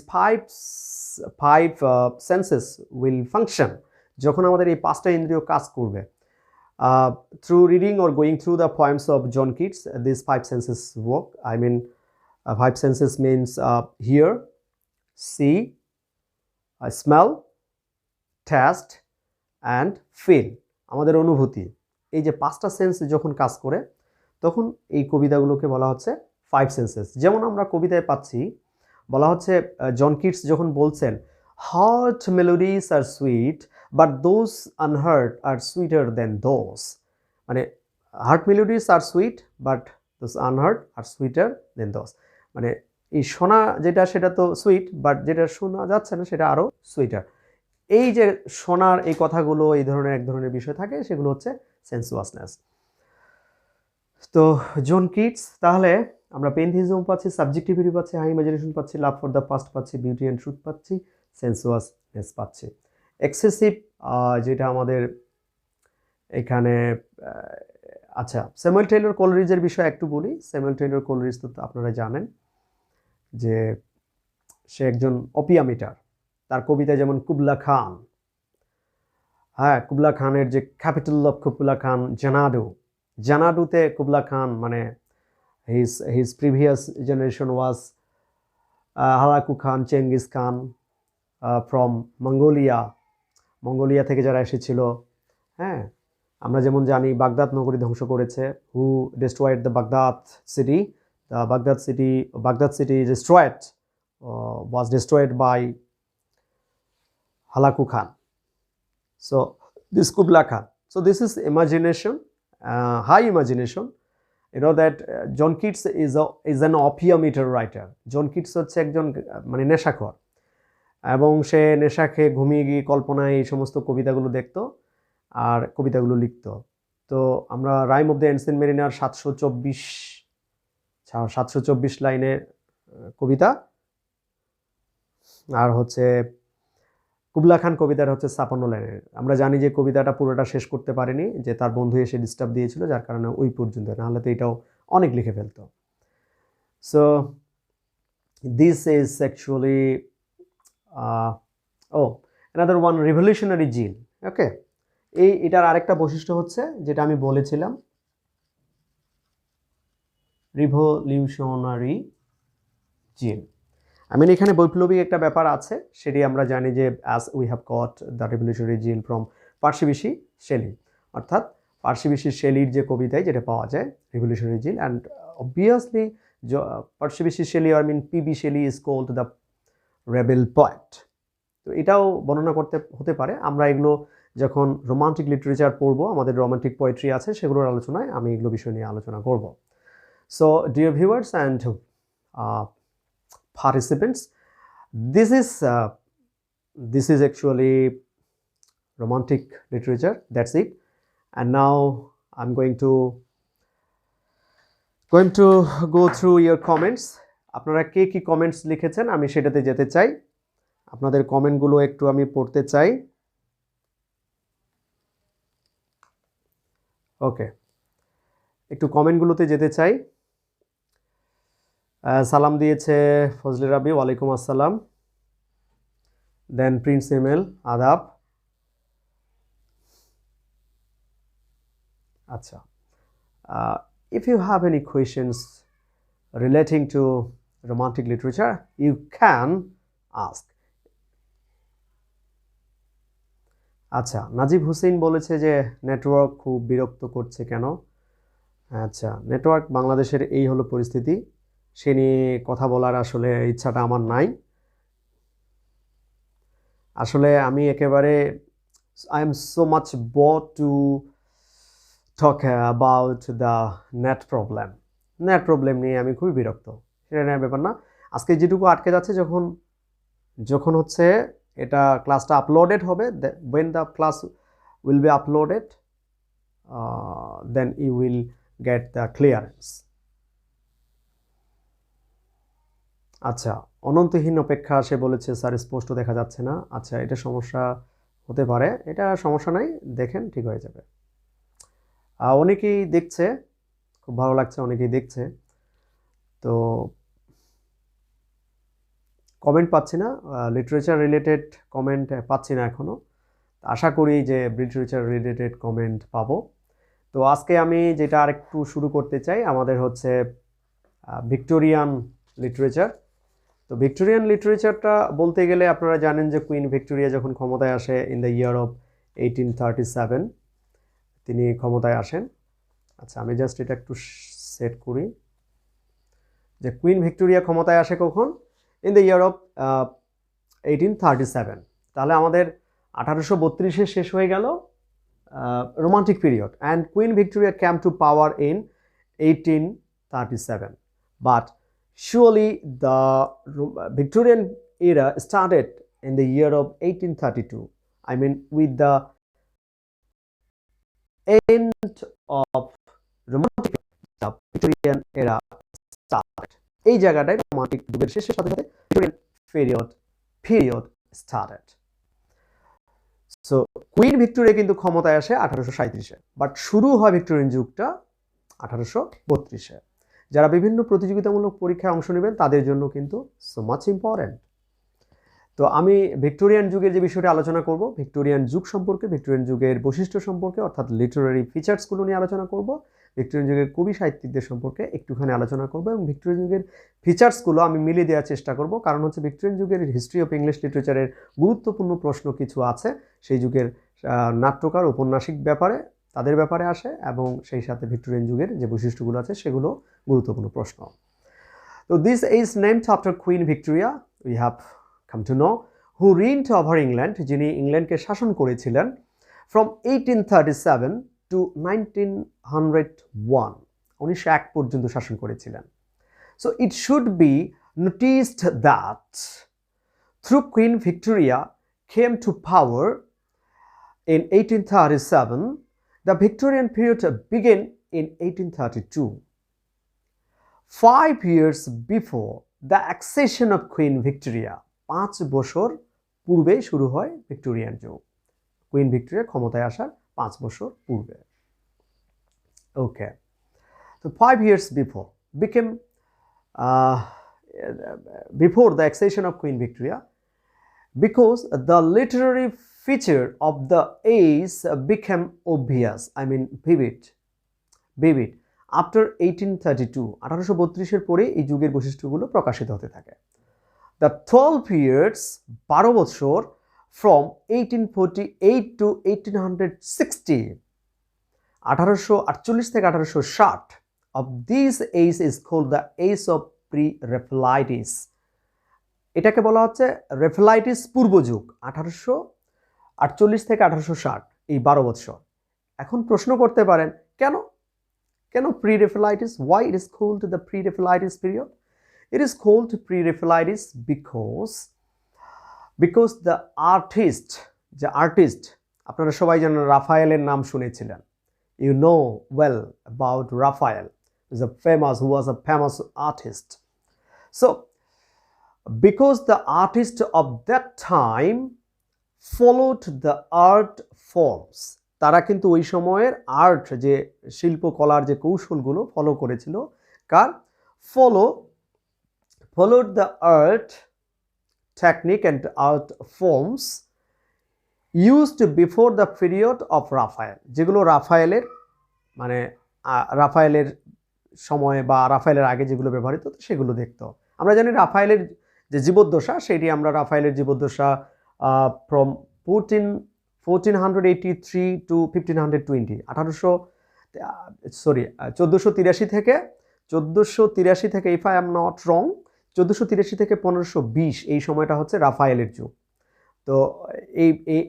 five senses will function, যখন আমাদের এই 5টা ইন্দ্রিয় কাজ করবে, through reading or going through the poems of John Keats, these 5 senses work. I mean, 5 senses means hear, see, smell, taste and feel, আমাদের অনুভূতি। এই যে 5টা সেন্স যখন কাজ করে, তখন এই কবিতাগুলোকে বলা হচ্ছে 5 সেন্সেস। যেমন আমরা কবিতায় পাচ্ছি, বলা হচ্ছে জন কিটস যখন বলছেন heard melodies are sweet but those unheard are sweeter than those, মানে heard melodies are sweet but those unheard are sweeter than those, মানে এই শোনা যেটা সেটা তো সুইট, বাট যেটা শোনা যাচ্ছে না সেটা আরও সুইটার। এই যে শোনার এই কথাগুলো, এই ধরনের এক ধরনের বিষয় থাকে, সেগুলো হচ্ছে সেন্সুয়াসনেস। তো জন কিটস, তাহলে আমরা পেনথিজম পাচ্ছি, সাবজেক্টিভিটি পাচ্ছি, হাই ইমাজিনেশন পাচ্ছি, লাভ ফর দ্য পাস্ট পাচ্ছি, বিউটি অ্যান্ড ট্রুথ পাচ্ছি, সেন্সুয়াসনেস পাচ্ছি। এক্সেসিভ যেটা আমাদের এখানে, আচ্ছা, স্যামুয়েল টেইলর কোলরিজের বিষয়ে একটু বলি। স্যামুয়েল টেইলর কোলরিজ তো আপনারা জানেন যে সে একজন ওপিয়াম ইটার। তার কবিতায় যেমন কুবলা খান, হ্যাঁ, কুবলা খানের যে ক্যাপিটাল অফ কুবলা খান জানাডুতে কুবলা খান, মানে his previous generation was Hulagu Khan, Genghis Khan from Mongolia থেকে যারা এসেছিল। হ্যাঁ, আমরা যেমন জানি বাগদাদ নগরী ধ্বংস করেছে, who destroyed the Baghdad city, Baghdad city destroyed was destroyed by Halaku Khan. So this Kubla Khan. So this is imagination, high imagination. You know that John Keats is an opium eater writer. John Keats হচ্ছে একজন মানে নেশাখোর, এবং সে নেশা খেয়ে ঘুমিয়ে গিয়ে কল্পনায় এই সমস্ত কবিতাগুলো দেখতো আর কবিতাগুলো লিখতো। তো আমরা rime of the ancient mariner 724 লাইনের কবিতা, আর হচ্ছে কুবলা খান কবিতার হচ্ছে 56 লাইনের। আমরা জানি যে কবিতাটা পুরোটা শেষ করতে পারেনি, যে তার বন্ধু এসে ডিস্টার্ব দিয়েছিল, যার কারণে ওই পর্যন্ত, নাহলে তো এটাও অনেক লিখে ফেলতো। So this is actually another one, revolutionary zeal. Okay, এটার আরেকটা বৈশিষ্ট্য হচ্ছে যেটা আমি বলেছিলাম, রিভলিউশনারি জিল। এখানে বৈপ্লবিক একটা ব্যাপার আছে, সেটি আমরা জানি যে as we have got the revolutionary zeal from Percy Bysshe Shelley, অর্থাৎ পার্সিবিসি শেলির যে কবিতায় যেটা পাওয়া যায় revolutionary zeal, and obviously Percy Bysshe Shelley PB Shelley is called the rebel poet. তো এটাও বর্ণনা করতে হতে পারে। আমরা এগুলো যখন রোমান্টিক লিটারেচার পড়বো, আমাদের রোমান্টিক পোয়েট্রি আছে, সেগুলোর আলোচনায় আমি এগুলো বিষয় নিয়ে আলোচনা করব। So dear viewers and participants, this is actually romantic literature, that's it. And now I'm going to go through your comments. আপনারা কে কি কমেন্টস লিখেছেন আমি সেটাতে যেতে চাই, আপনাদের কমেন্টগুলো একটু আমি পড়তে চাই। ওকে, একটু কমেন্টগুলোতে যেতে চাই। সালাম দিয়েছে ফজলে রাবি, ওয়ালাইকুম আসসালাম। দেন প্রিন্স এমএল, আদাব। আচ্ছা, if you have any questions relating to romantic literature, you can ask. আচ্ছা, নাজিব হুসেইন বলেছে যে নেটওয়ার্ক খুব বিরক্ত করছে কেন। আচ্ছা, নেটওয়ার্ক বাংলাদেশের এই হলো পরিস্থিতি, সে নিয়ে কথা বলার আসলে ইচ্ছাটা আমার নাই। আসলে আমি একেবারে I am so much bored to talk about the net problem নিয়ে আমি খুবই বিরক্ত, সেটা নিয়ে ব্যাপার না। আজকে যেটুকু আটকে যাচ্ছে, যখন হচ্ছে এটা ক্লাসটা আপলোডেড হবে, when the class will be uploaded, then you will get the clearance. আচ্ছা, অনন্তহীন অপেক্ষা, সে বলেছে স্যার স্পষ্ট দেখা যাচ্ছে না। আচ্ছা, এটা সমস্যা হতে পারে, এটা সমস্যা নাই, দেখেন ঠিক হয়ে যাবে। অনেকেই দেখছে, খুব ভালো লাগছে, অনেকেই দেখছে। তো কমেন্ট পাচ্ছি না, লিটারেচার রিলেটেড কমেন্ট পাচ্ছি না এখনো। আশা করি যে লিটারেচার রিলেটেড কমেন্ট পাবো। তো আজকে আমি যেটা আরেকটু শুরু করতে চাই, আমাদের হচ্ছে ভিক্টোরিয়ান লিটারেচার। তো ভিক্টোরিয়ান লিটারেচারটা বলতে গেলে আপনারা জানেন যে কুইন ভিক্টোরিয়া যখন ক্ষমতায় আসে ইন দ্য ইয়ার অফ 1837, তিনি ক্ষমতায় আসেন। আচ্ছা, আমি জাস্ট এটা একটু সেট করি যে কুইন ভিক্টোরিয়া ক্ষমতায় আসে কখন, ইন দ্য ইয়ার অফ 1837। তাহলে আমাদের 1832-এ শেষ হয়ে গেল romantic period, and queen Victoria came to power in 1837, but surely the Victorian era started in the year of 1832. With the end of romantic, the Victorian era started. এই জায়গাটায় romantic যুগের শেষের সাথে সাথে Victorian period started. So queen Victoria কিন্তু ক্ষমতায় আসে 1837-এ, but শুরু হয় ভিক্টোরিয়ান যুগটা 1832-এ। যারা বিভিন্ন প্রতিযোগিতামূলক পরীক্ষায় অংশ নেবেন তাদের জন্য কিন্তু সো মাচ ইম্পর্টেন্ট। তো আমি ভিক্টোরিয়ান যুগের যে বিষয়টা আলোচনা করব, ভিক্টোরিয়ান যুগ সম্পর্কে, ভিক্টোরিয়ান যুগের বৈশিষ্ট্য সম্পর্কে, অর্থাৎ লিটারারি ফিচার্সগুলো নিয়ে আলোচনা করব, ভিক্টোরিয়ান যুগের কবি সাহিত্যিকদের সম্পর্কে একটুখানি আলোচনা করব, এবং ভিক্টোরিয়ান যুগের ফিচার্সগুলো আমি মিলিয়ে দেওয়ার চেষ্টা করব। কারণ হচ্ছে ভিক্টোরিয়ান যুগের হিস্ট্রি অফ ইংলিশ লিটারেচারের গুরুত্বপূর্ণ প্রশ্ন কিছু আছে, সেই যুগের নাট্যকার, ঔপন্যাসিক তাদের ব্যাপারে আসে, এবং সেই সাথে ভিক্টোরিয়ান যুগের যে বৈশিষ্ট্যগুলো আছে সেগুলো গুরুত্বপূর্ণ প্রশ্ন। তো this is named after Queen Victoria, we have come to know, who reigned over England, যিনি ইংল্যান্ডকে শাসন করেছিলেন ফ্রম 1837 টু 1901, 1901 পর্যন্ত শাসন করেছিলেন। So it should be noticed that through queen Victoria came to power in 1837, the Victorian period began in 1832. 5 years before the accession of Queen Victoria, 5 বছর পূর্বে শুরু হয় ভিক্টোরিয়ান যুগ, কুইন ভিক্টোরিয়া ক্ষমতায় আসার 5 বছর পূর্বে। ওকে, তো 5 years before the accession of Queen Victoria, because the literary feature of the age became obvious, vivid. After 1832 1832 পরে এই যুগের বৈশিষ্ট্যগুলো প্রকাশিত হতে থাকে। দ্য 12 পিরিয়ডস 12 বছর ফ্রম 1848 টু 1860 1848 থেকে 1860 of this age is called the age of pre-Raphaelites. এটাকে বলা হচ্ছে রেফালাইটিস পূর্বযুগ 1848 থেকে 1860 এই 12 বছর। এখন প্রশ্ন করতে পারেন কেন pre-Raphaelites? Why it is called the pre-Raphaelites period? It is called pre-Raphaelites because the artist আপনারা সবাই জানেন রাফায়েলের নাম শুনেছিলেন। You know well about Raphael, who was a famous artist. So because the artists of that time followed the art forms, তারা কিন্তু ওই সময়ের art যে শিল্পকলার যে কৌশলগুলো ফলো করেছিল, followed the art technique and art forms used before the period of Raphael, যেগুলো রাফায়েলের সময় বা রাফায়েলের আগে যেগুলো ব্যবহৃত হতো সেগুলো দেখতো। আমরা জানি রাফায়েলের যে জীবদ্দশা, সেটি আমরা রাফায়েলের জীবদ্দশা ফ্রম 1483 টু 1520 1483 থেকে if I am not wrong 1483 থেকে 1520 এই সময়টা হচ্ছে রাফায়েলের যুগ। তো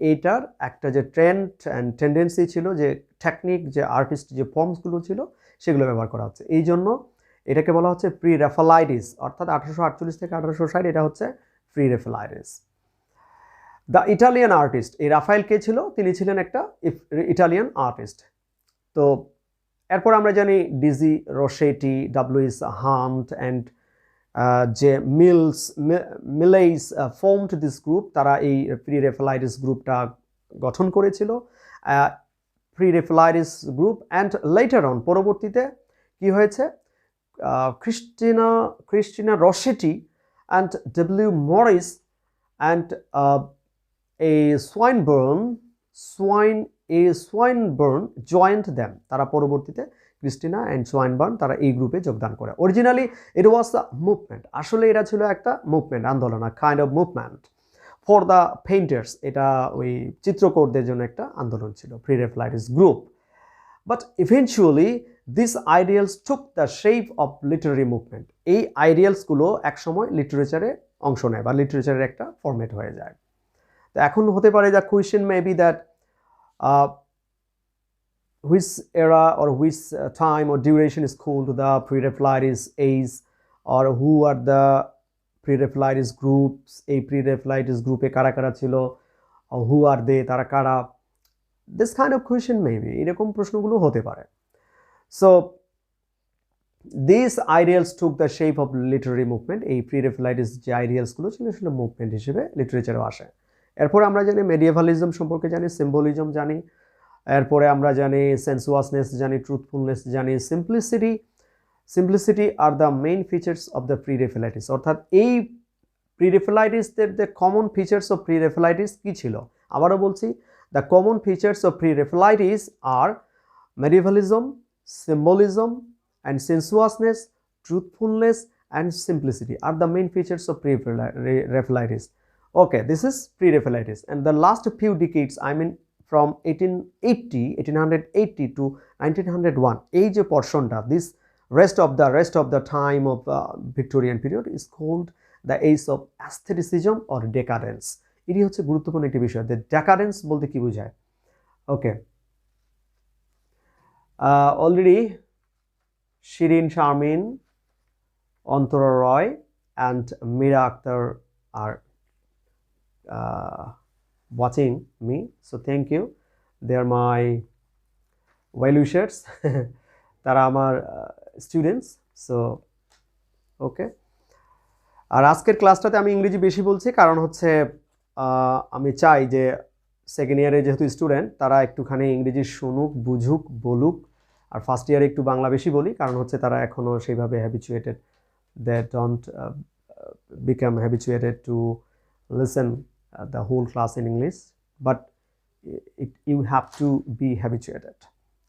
এইটার একটা যে ট্রেন্ড অ্যান্ড টেন্ডেন্সি ছিল, যে টেকনিক, যে আর্টিস্ট যে ফর্মসগুলো ছিল সেগুলো ব্যবহার করা হচ্ছে, এই জন্য এটাকে বলা হচ্ছে প্রি রেফালাইটিস, অর্থাৎ 1848 থেকে 1860 এটা হচ্ছে প্রি রেফালাইটিস। দ্য ইটালিয়ান আর্টিস্ট, এই রাফায়েল কে ছিল? তিনি ছিলেন একটা ইটালিয়ান আর্টিস্ট। তো এরপর আমরা জানি ডিজি রোশেটি, ডব্লিউ.এস. হান্ট অ্যান্ড যে মিলেইস ফর্মড দিস গ্রুপ, তারা এই প্রি রেফালাইটিস গ্রুপটা গঠন করেছিল, pre Raphaelites group. And later on, পরবর্তীতে কি হয়েছে, Christina Rossetti and W Morris and A Swinburne joined them, তারা পরবর্তীতে ক্রিস্টিনা অ্যান্ড সোয়াইনবার্ন তারা এই গ্রুপে যোগদান করে। Originally it was the movement, আসলে এটা ছিল একটা মুভমেন্ট, আন্দোলন, kind of movement for the painters, এটা ওই চিত্রকরদের জন্য একটা আন্দোলন ছিল, pre Raphaelites group. But eventually this ideals took the shape of literary movement, এই আইডিয়ালসগুলো একসময় লিটারেচারে অংশ নেয় বা লিটারেচারের একটা ফরম্যাট হয়ে যায়। তো এখন হতে পারে the question may be that which era or which time or duration is called the pre-Raphaelites age, or who are the pre-Raphaelites groups, এই pre-Raphaelites গ্রুপে কারা কারা ছিল, or who are they, তারা কারা, this kind of question maybe, এরকম প্রশ্নগুলো হতে পারে। So these ideals took the shape of literary movement, এই pre-Raphaelites যে আইডিয়ালসগুলো ছিল সেগুলো মুভমেন্ট হিসেবে লিটারেচারেও আসে। এরপরে আমরা জানি মেডিয়েভালিজম সম্পর্কে জানি, সিম্বলিজম জানি, এরপরে আমরা জানি সেন্সুয়াসনেস জানি, ট্রুথফুলনেস জানি, সিম্পলিসিটি আর the main features of the pre Raphaelites, অর্থাৎ এই প্রি রেফালাইটিসদের the common features of pre Raphaelites কী ছিল? আবারও বলছি, the common features of pre Raphaelites আর medievalism, symbolism and sensuousness, truthfulness and simplicity আর the main features of pre Raphaelites. Okay, this is pre-Raphaelites, and the last few decades, I mean from 1880 to 1901, এই যে portionটা, this rest of the time of Victorian period is called the age of aestheticism or decadence. এটি হচ্ছে গুরুত্বপূর্ণ একটি বিষয়। The decadence বলতে কি বোঝায়? Okay, already Shirin Sharmin, Antara Roy and Mira Akhtar are watching me, so thank you, they are my well wishers তারা আমার স্টুডেন্টস। সো ওকে, আর আজকের ক্লাসটাতে আমি ইংরেজি বেশি বলছি, কারণ হচ্ছে আমি চাই যে সেকেন্ড ইয়ারে যেহেতু স্টুডেন্ট, তারা একটুখানি ইংরেজি শুনুক, বুঝুক, বলুক, আর ফার্স্ট ইয়ারে একটু বাংলা বেশি বলি, কারণ হচ্ছে তারা এখনও সেইভাবে habituated, they don't become habituated to listen the whole class in English, but you have to be habituated,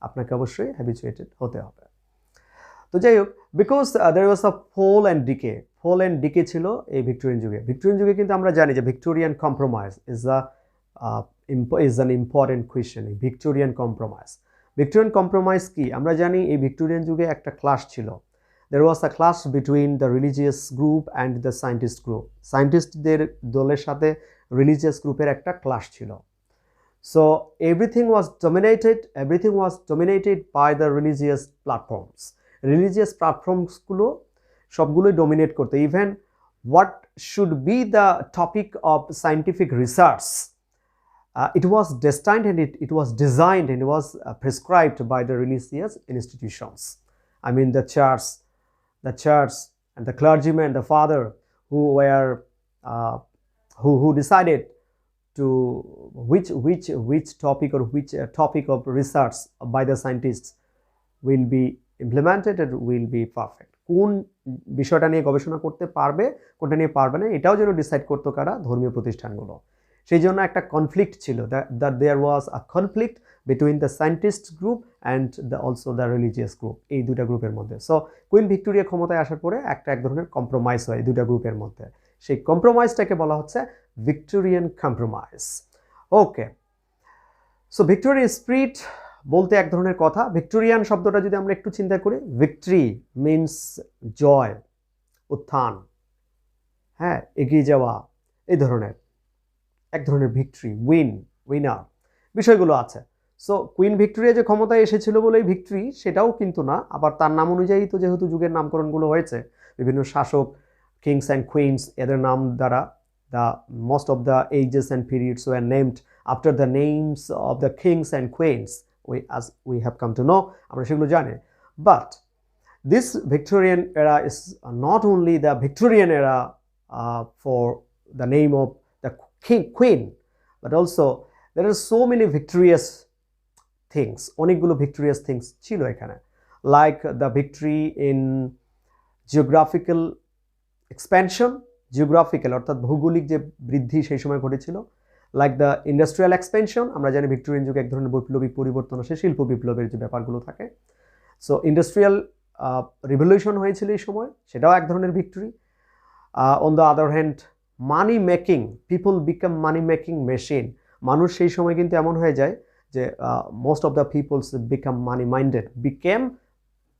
আপনাকে অবশ্যই habituated হতে হবে। তো যাই হোক, because there was a fall and decay ছিল এই ভিক্টোরিয়ান যুগে কিন্তু আমরা জানি যে Victorian compromise is an important question. Victorian compromise কি? আমরা জানি এই ভিক্টোরিয়ান যুগে একটা ক্লাশ ছিল। There was a clash between the religious group and the scientist group. সায়েন্টিস্টদের দলের সাথে রিলিজিয়াস গ্রুপের একটা ক্লাশ ছিল। So everything was dominated by the religious platforms. Religious platforms গুলো সবগুলোই ডমিনেট করতে। Even what should be the topic of scientific research, it was destined and it was designed and it was prescribed by the religious institutions. I mean the church and the clergymen, the father who were who decided to which topic or which topic of research by the scientists will be implemented and will be perfect. কোন বিষয়টা নিয়ে গবেষণা করতে পারবে, কোনটা নিয়ে পারবে না, এটাও যেন ডিসাইড করতো কারা? ধর্মীয় প্রতিষ্ঠানগুলো। সেই জন্য একটা কনফ্লিক্ট ছিল, that there was a conflict between the scientist group and also the religious group, এই দুইটা গ্রুপের মধ্যে। সো কুইন ভিক্টোরিয়া ক্ষমতায় আসার পরে এক ধরনের কম্প্রোমাইজ হয় দুইটা গ্রুপের মধ্যে। সেই কম্প্রোমাইজটাকে বলা হচ্ছে ভিক্টোরিয়ান কম্প্রোমাইজ। ওকে, সো ভিক্টোরিয়ান স্পিরিট বলতে এক ধরনের কথা। ভিক্টোরিয়ান শব্দটা যদি আমরা একটু চিন্তা করি, ভিক্টরি মিনস জয়, উত্থান, হ্যাঁ, এগিয়ে যাওয়া, এই ধরনের এক ধরনের ভিক্টরি, উইনার বিষয়গুলো আছে। সো কুইন ভিক্টোরিয়া যে ক্ষমতায় এসেছিল বলেই ভিক্টরি সেটাও কিন্তু না, আবার তার নাম অনুযায়ী তো যেহেতু যুগের নামকরণগুলো হয়েছে বিভিন্ন শাসক, কিংস অ্যান্ড কুইন্স, এদের নাম দ্বারা the most of the ages and periods were named after the names of the kings and queens, as we have come to know, আমরা সেগুলো জানি। But this Victorian era is not only the Victorian era for the name of the queen, but also there are so many victorious things, অনেকগুলো victorious things ছিল এখানে, like the victory in geographical expansion, geographical অর্থাৎ ভৌগোলিক যে বৃদ্ধি সেই সময় ঘটেছিল, লাইক দ্য ইন্ডাস্ট্রিয়াল এক্সপেনশন। আমরা জানি ভিক্টোরিয়ান যুগে এক ধরনের বৈপ্লবিক পরিবর্তন আসে, শিল্প বিপ্লবের যে ব্যাপারগুলো থাকে। সো ইন্ডাস্ট্রিয়াল রিভলিউশন হয়েছিল এই সময়, সেটাও এক ধরনের victory. On the other hand money making, people become money making machine. মানুষ সেই সময় কিন্তু এমন হয়ে যায় যে most of the peoples become money minded,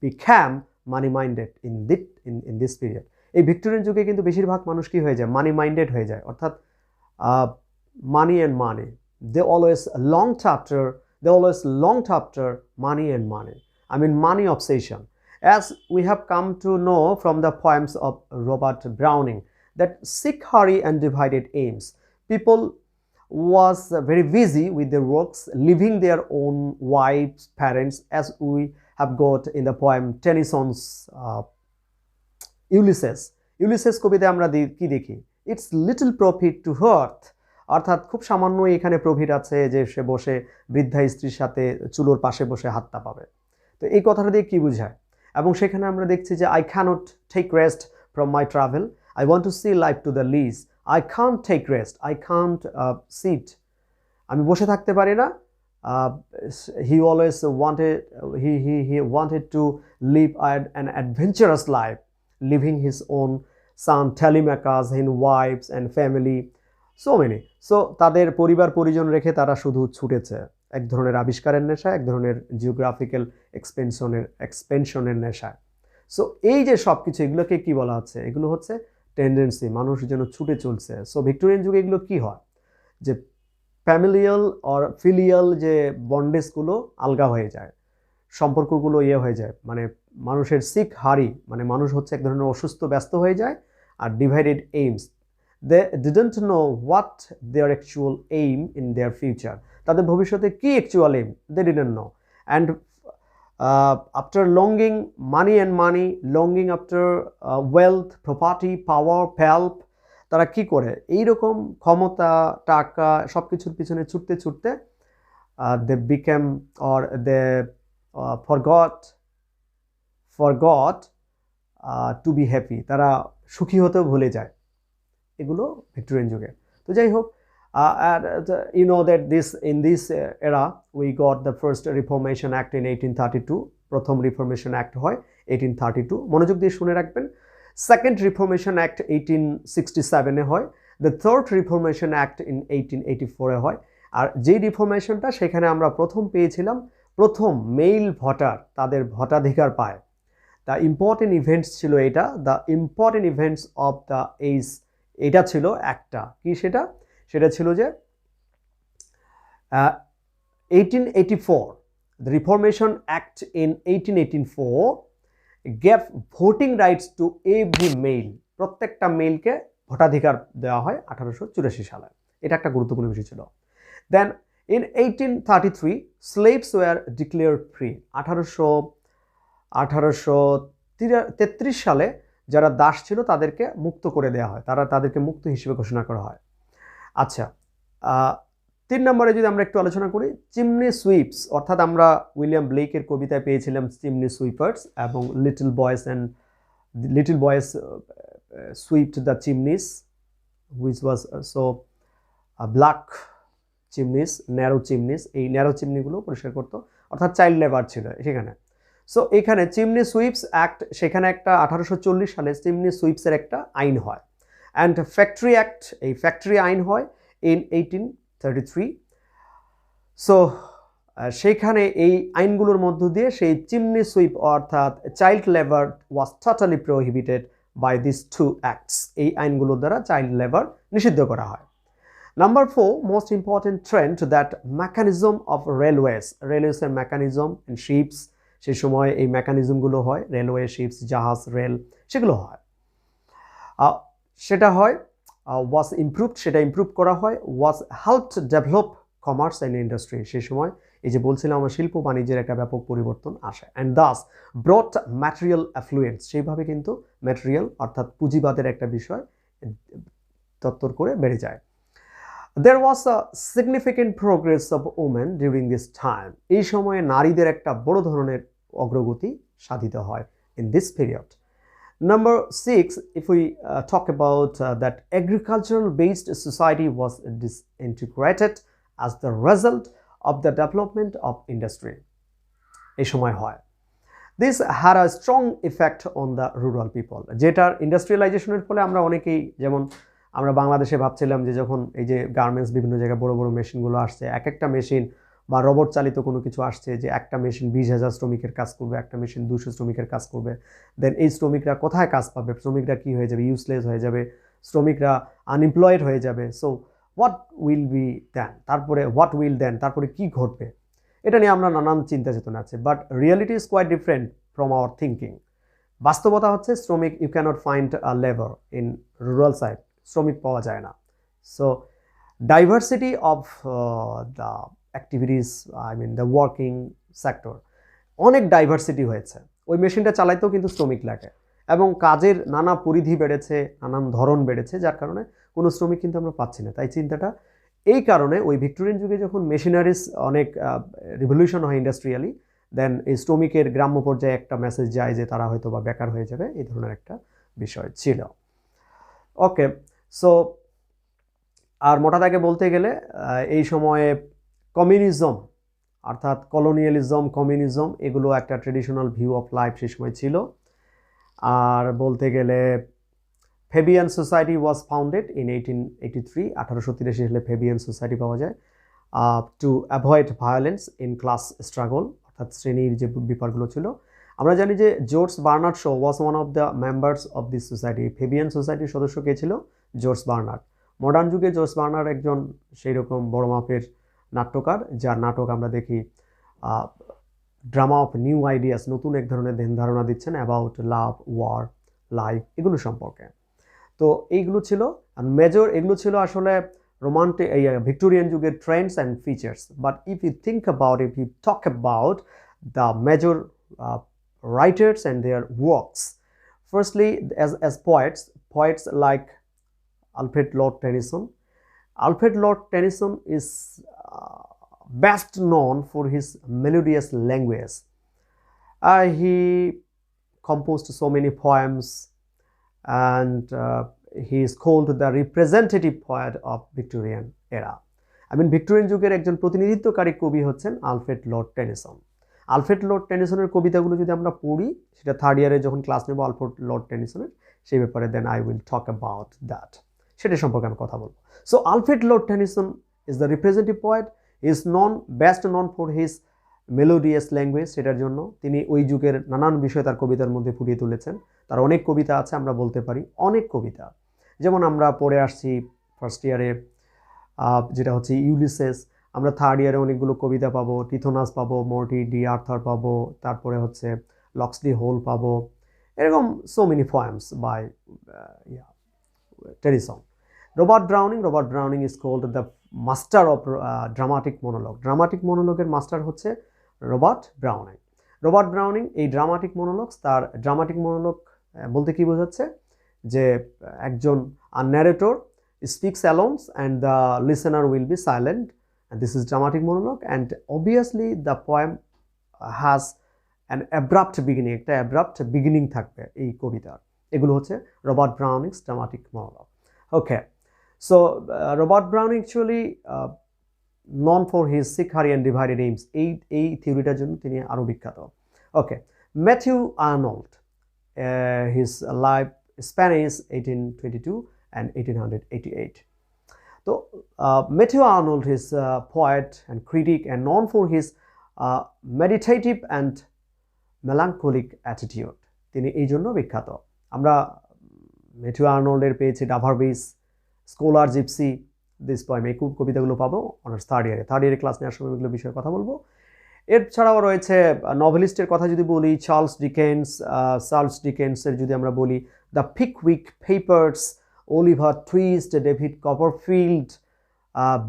become money minded in this period. এই ভিক্টোরিয়ান যুগে কিন্তু বেশিরভাগ মানুষ কি হয়ে যায়? মানি মাইন্ডেড হয়ে যায়, অর্থাৎ money and money, they always longed after money and money, I mean money obsession. As we have come to know from the poems of Robert Browning, that sick hurry and divided aims. People was very busy with their works, leaving their own wives, parents, as we have got in the poem Tennyson's Ulysses কবিতায় আমরা কি দেখি? It's little profit to hearth, অর্থাৎ খুব সামান্য এখানে profit আছে যে সে বসে বৃদ্ধা স্ত্রীর সাথে চুলোর পাশে বসে হাতটা পাবে। তো এই কথাটা দিয়ে কি বোঝায়? এবং সেখানে আমরা দেখছি যে I cannot take rest from my travel, I want to see life to the lees, I can't take rest, I can't sit, আমি বসে থাকতে পারি না। He always wanted to live an adventurous life, leaving his own son Telemachus, his wives and family, so many. So তাদের পরিবার পরিজন রেখে তারা শুধু ছুটেছে এক ধরনের আবিষ্কারের নেশায়, এক ধরনের জিওগ্রাফিক্যাল এক্সপেনশনের নেশায়। সো এই যে সব কিছু, এগুলোকে কি বলা হচ্ছে? এগুলো হচ্ছে টেন্ডেন্সি, মানুষ যেন ছুটে চলছে। সো ভিক্টোরিয়ান যুগে এগুলো কি হয়? যে ফ্যামিলিয়াল অর ফিলিয়াল যে বন্ডেজগুলো আলগা হয়ে যায়, সম্পর্কগুলো হয়ে যায়, মানে মানুষের সিক হারি, মানে মানুষ হচ্ছে এক ধরনের অসুস্থ ব্যস্ত হয়ে যায়। আর divided aims, they didn't know what their actual aim in their future, তাদের ভবিষ্যতে কি actual aim, they didn't know. And after longing money, longing after wealth, property, power, help, তারা কি করে? এইরকম ক্ষমতা, টাকা, সব কিছুর পিছনে ছুটতে they became or they forgot to be happy, তারা সুখী হতেও ভুলে যায়। এগুলো ভিক্টোরিয়ান যুগে। তো যাই হোক, You know that in this era we got the first Reformation Act in 1832. প্রথম রিফরমেশন অ্যাক্ট হয় 1832, মনোযোগ দিয়ে শুনে রাখবেন। সেকেন্ড রিফরমেশন অ্যাক্ট 1867 হয়। The third reformation act in 1884 হয়। আর যে রিফরমেশনটা সেখানে আমরা প্রথম পেয়েছিলাম প্রথম মেল ভোটার তাদের ভোটাধিকার পায়। দ্য ইম্পর্টেন্ট ইভেন্টস ছিল এটা, the important events of the age, এটা ছিল একটা কি, সেটা ছিল যে 1884, the Reformation Act in 1884 gave voting rights to every male, প্রত্যেকটা মেলকে ভোটাধিকার দেওয়া হয় 1884 সালে। এটা একটা গুরুত্বপূর্ণ বিষয় ছিল। Then in 1833 slaves were declared free, 1833 সালে যারা দাস ছিল তাদেরকে মুক্ত করে দেওয়া হয়, তাদেরকে মুক্ত হিসেবে ঘোষণা করা হয়। আচ্ছা, 3 নম্বরে যদি আমরা একটু আলোচনা করি, চিমনি সুইপস, অর্থাৎ আমরা উইলিয়াম ব্লেকের কবিতায় পেয়েছিলাম চিমনি সুইপার্স এবং little boys swept the chimneys which was so black chimneys, narrow chimneys, এই ন্যারো চিমনিগুলো পরিষ্কার করতো, অর্থাৎ চাইল্ড লেবার ছিল সেখানে। সো এখানে চিমনি সুইপস অ্যাক্ট, সেখানে একটা 1840 সালে চিমনি সুইপসের একটা আইন হয়। অ্যান্ড ফ্যাক্টরি অ্যাক্ট, এই ফ্যাক্টরি আইন হয় ইন 1833। সো সেইখানে এই আইনগুলোর মধ্য দিয়ে সেই চিমনি সুইপ অর্থাৎ child labour was totally prohibited by this two acts, এই আইনগুলোর দ্বারা চাইল্ড লেবার নিষিদ্ধ করা হয়। Number 4, most important trend that mechanism of রেলওয়েসের মেকানিজম অ্যান্ড শিপস, সেই সময় এই মেকানিজমগুলো হয়, রেলওয়ে, শিপস, জাহাজ, রেল, সেগুলো হয়, সেটা হয় ওয়াজ ইমপ্রুভড, সেটা ইমপ্রুভ করা হয়। Was helped develop commerce and industry, সেই সময় এই যে বলছিলাম আমরা শিল্প বাণিজ্যের একটা ব্যাপক পরিবর্তন আসে। অ্যান্ড দাস ব্রট ম্যাটেরিয়াল অ্যাফ্লুয়েন্স, সেইভাবে কিন্তু ম্যাটেরিয়াল অর্থাৎ পুঁজিবাদের একটা বিষয় তত্তর করে বেড়ে যায়। There was a significant progress of women during this time, এই সময়ে নারীদের একটা বড় ধরনের অগ্রগতি সাধিত হয় in this period. Number 6, if we talk about that agricultural based society was disintegrated as the result of the development of industry, এই সময় হয়। This had a strong effect on the rural people, যেটার ইন্ডাস্ট্রিয়ালাইজেশনের ফলে আমরা অনেকেই, যেমন আমরা বাংলাদেশে ভাবছিলাম যে যখন এই যে গার্মেন্টস বিভিন্ন জায়গায় বড় বড় মেশিনগুলো আসছে, এক একটা মেশিন বা রোবট চালিত কোনো কিছু আসছে, যে একটা মেশিন 20,000 শ্রমিকের কাজ করবে, একটা মেশিন 200 শ্রমিকের কাজ করবে, দেন এই শ্রমিকরা কোথায় কাজ পাবে, শ্রমিকরা কি হয়ে যাবে, ইউজলেস হয়ে যাবে, শ্রমিকরা আনএমপ্লয়েড হয়ে যাবে। সো হোয়াট উইল বি দেন, তারপরে কি ঘটবে, এটা নিয়ে আমরা নানান চিন্তা চেতনা আছে। But reality is quite different from our thinking. বাস্তবতা হচ্ছে শ্রমিক, you cannot find a labour in rural side, শ্রমিক পাওয়া যায় না। So diversity of the activities, I mean the working sector, অনেক ডাইভার্সিটি হয়েছে। ওই মেশিনটা চালাইতেও কিন্তু শ্রমিক লাগে এবং কাজের নানা পরিধি বেড়েছে, নানান ধরন বেড়েছে, যার কারণে কোনো শ্রমিক কিন্তু আমরা পাচ্ছি না। তাই চিন্তাটা এই কারণে ওই ভিক্টোরিয়ান যুগে যখন মেশিনারিজ অনেক রিভলিউশন হয় ইন্ডাস্ট্রিয়ালি, দেন এই শ্রমিকের গ্রাম্য পর্যায়ে একটা মেসেজ যায় যে তারা হয়তো বা বেকার হয়ে যাবে, এই ধরনের একটা বিষয় ছিল। ওকে, সো আর মোটা দাগে বলতে গেলে এই সময়ে কমিউনিজম অর্থাৎ কলোনিয়ালিজম, কমিউনিজম, এগুলো একটা ট্রেডিশনাল ভিউ অফ লাইফ সেই সময় ছিল। আর বলতে গেলে Fabian society was founded in 1883, 1883 সালে ফেবিয়ান সোসাইটি পাওয়া যায়। To avoid violence in class struggle, অর্থাৎ শ্রেণীর যে ব্যাপারগুলো ছিল। আমরা জানি যে George Bernard Shaw was one of the members of this society, Fabian সোসাইটির সদস্য কে ছিল? George Bernard. মডার্ন যুগে জর্জ বার্নার্ড একজন সেই রকম বড় মাপের নাট্যকার, যার নাটক আমরা দেখি ড্রামা অফ নিউ আইডিয়াস, নতুন এক ধরনের ধ্যান ধারণা দিচ্ছেন অ্যাবাউট লাভ, ওয়ার, লাইফ, এগুলো সম্পর্কে। তো এইগুলো ছিল মেজর, এগুলো ছিল আসলে রোমান্টিক ভিক্টোরিয়ান যুগের trends and features. But if you think about, if you talk about the major writers and their works, firstly as poets like Alfred Lord Tennyson. Alfred Lord Tennyson is best known for his melodious language. He composed so many poems and he is called the representative poet of Victorian era. Victorian যুগের একজন প্রতিনিধিত্বকারী কবি হচ্ছেন Alfred Lord Tennyson. Alfred Lord টেনিসনের কবিতাগুলো যদি আমরা পড়ি, সেটা থার্ড ইয়ারে যখন ক্লাস নেব আলফ্রেড লর্ড টেনিসনের, সেই ব্যাপারে then I will talk about that, সেটা সম্পর্কে আমি কথা বলবো। So Alfred Lord Tennyson is the representative poet, is best known for his melodious language, সেটার জন্য তিনি ওই যুগের নানান বিষয় তার কবিতার মধ্যে ফুটিয়ে তুলেছেন। তার অনেক কবিতা আছে, আমরা বলতে পারি অনেক কবিতা, যেমন আমরা পড়ে আসছি ফার্স্ট ইয়ারে যেটা হচ্ছে ইউলিসেস, আমরা থার্ড ইয়ারে অনেকগুলো কবিতা পাবো, টিথোনাস পাবো, মর্টি ডি আর্থার পাবো, তারপরে হচ্ছে লক্সলি হোল পাবো, এরকম so many poems by Tennyson. Robert Browning is called the master of dramatic monologue. Dramatic মনোলগের মাস্টার হচ্ছে রবার্ট ব্রাউনিং। এই ড্রামাটিক মনোলগ বলতে কি বোঝাচ্ছে, যে একজন narrator speaks alone and the listener will be silent, and this is dramatic monologue, and obviously the poem has an abrupt beginning, একটা abrupt beginning থাকবে এই কবিতার। এগুলো হচ্ছে Robert ব্রাউনিংস dramatic monologue. Okay, so Robert Browning actually known for his শিকারি and divided aims, এই থিওরিটার জন্য তিনি আরো বিখ্যাত। Okay, Matthew Arnold, his life span is 1822 and 1888. So Matthew Arnold is a poet and critic and known for his meditative and melancholic attitude. তিনি এই জন্য বিখ্যাত। আমরা ম্যাথিউ আর্নল্ডের পেয়েছি ডাভারবিস, স্কলার জিপসি, দিস পোয়েম, এই কবিতাগুলো পাবো অনার্স থার্ড ইয়ারে ক্লাস নেওয়ার সময় এগুলো বিষয়ে কথা বলবো। এছাড়াও রয়েছে নভেলিস্টের কথা যদি বলি, চার্লস ডিকেন্সের যদি আমরা বলি, the Pickwick papers, Oliver Twist, David Copperfield,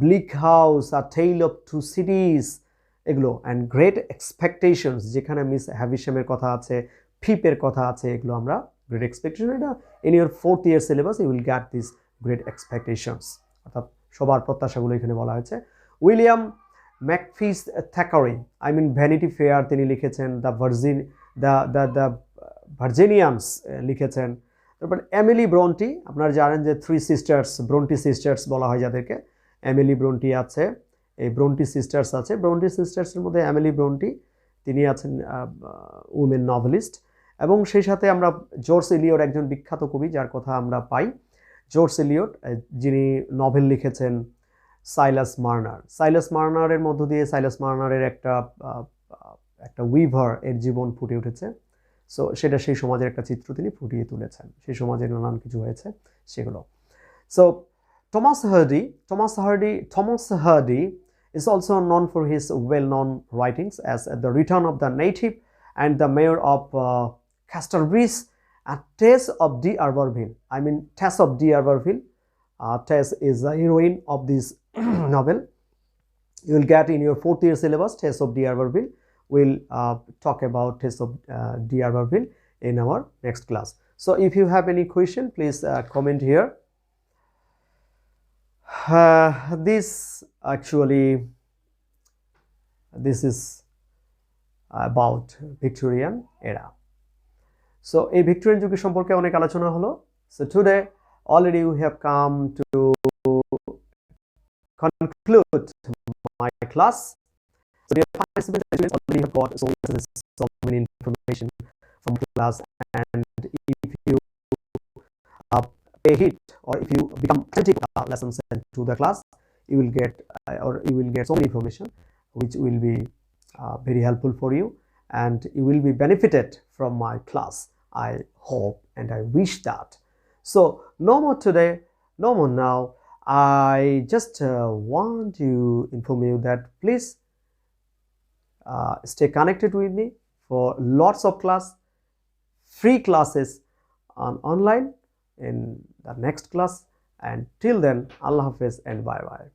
Bleak House, A Tale of Two Cities, এগুলো, অ্যান্ড গ্রেট এক্সপেকটেশনস, যেখানে মিস হ্যাভিশামের কথা আছে, ফিপের কথা আছে, এগুলো আমরা গ্রেট এক্সপেকটেশন, এটা in your fourth year syllabus you will get this Great Expectations, অর্থাৎ সবার প্রত্যাশাগুলো এখানে বলা হয়েছে। William Makepeace Thackeray, Vanity Fair তিনি লিখেছেন, দ্য ভার্জিনিয়ানস লিখেছেন। তারপর এমিলি ব্রন্টি, আপনারা জানেন যে ব্রন্টি সিস্টার্স বলা হয় যাদেরকে, এমিলি ব্রন্টি আছে, এই ব্রন্টি সিস্টার্স আছে। ব্রন্টি সিস্টার্সের মধ্যে এমিলি ব্রন্টি, তিনি আছেন উমেন নভেলিস্ট। এবং সেই সাথে আমরা জর্জ এলিয়ট, একজন বিখ্যাত কবি যার কথা আমরা পাই, জর্জ এলিয়ট, যিনি নভেল লিখেছেন সাইলাস মার্নারের মধ্য দিয়ে সাইলাস মার্নারের একটা উইভার এর জীবন ফুটে উঠেছে। সো সেটা সেই সমাজের একটা চিত্র তিনি ফুটিয়ে তুলেছেন, সেই সমাজের নানান কিছু হয়েছে সেগুলো। So Thomas Hardy is also known for his well-known writings as The Return of the Native and The Mayor of Casterbridge, and Tess of D'Urberville. Tess of D'Urberville. Tess is the heroine of this novel. You will get in your fourth year syllabus Tess of D'Urberville. We'll talk about Tess of D'Urberville in our next class. So if you have any question, please comment here. This is about Victorian era. So এই Victorian যুগের সম্পর্কে অনেক আলোচনা হলো। So today already we have come to conclude my class. So dear participants, already have got so many information from class, and if you pay heed or if you become attentive lessons to the class, you will get so many information which will be very helpful for you, and you will be benefited from my class. I hope and I wish that. So no more today, no more now. I just want to inform you that please stay connected with me for lots of free classes online in the next class, and till then, Allah Hafiz and bye bye.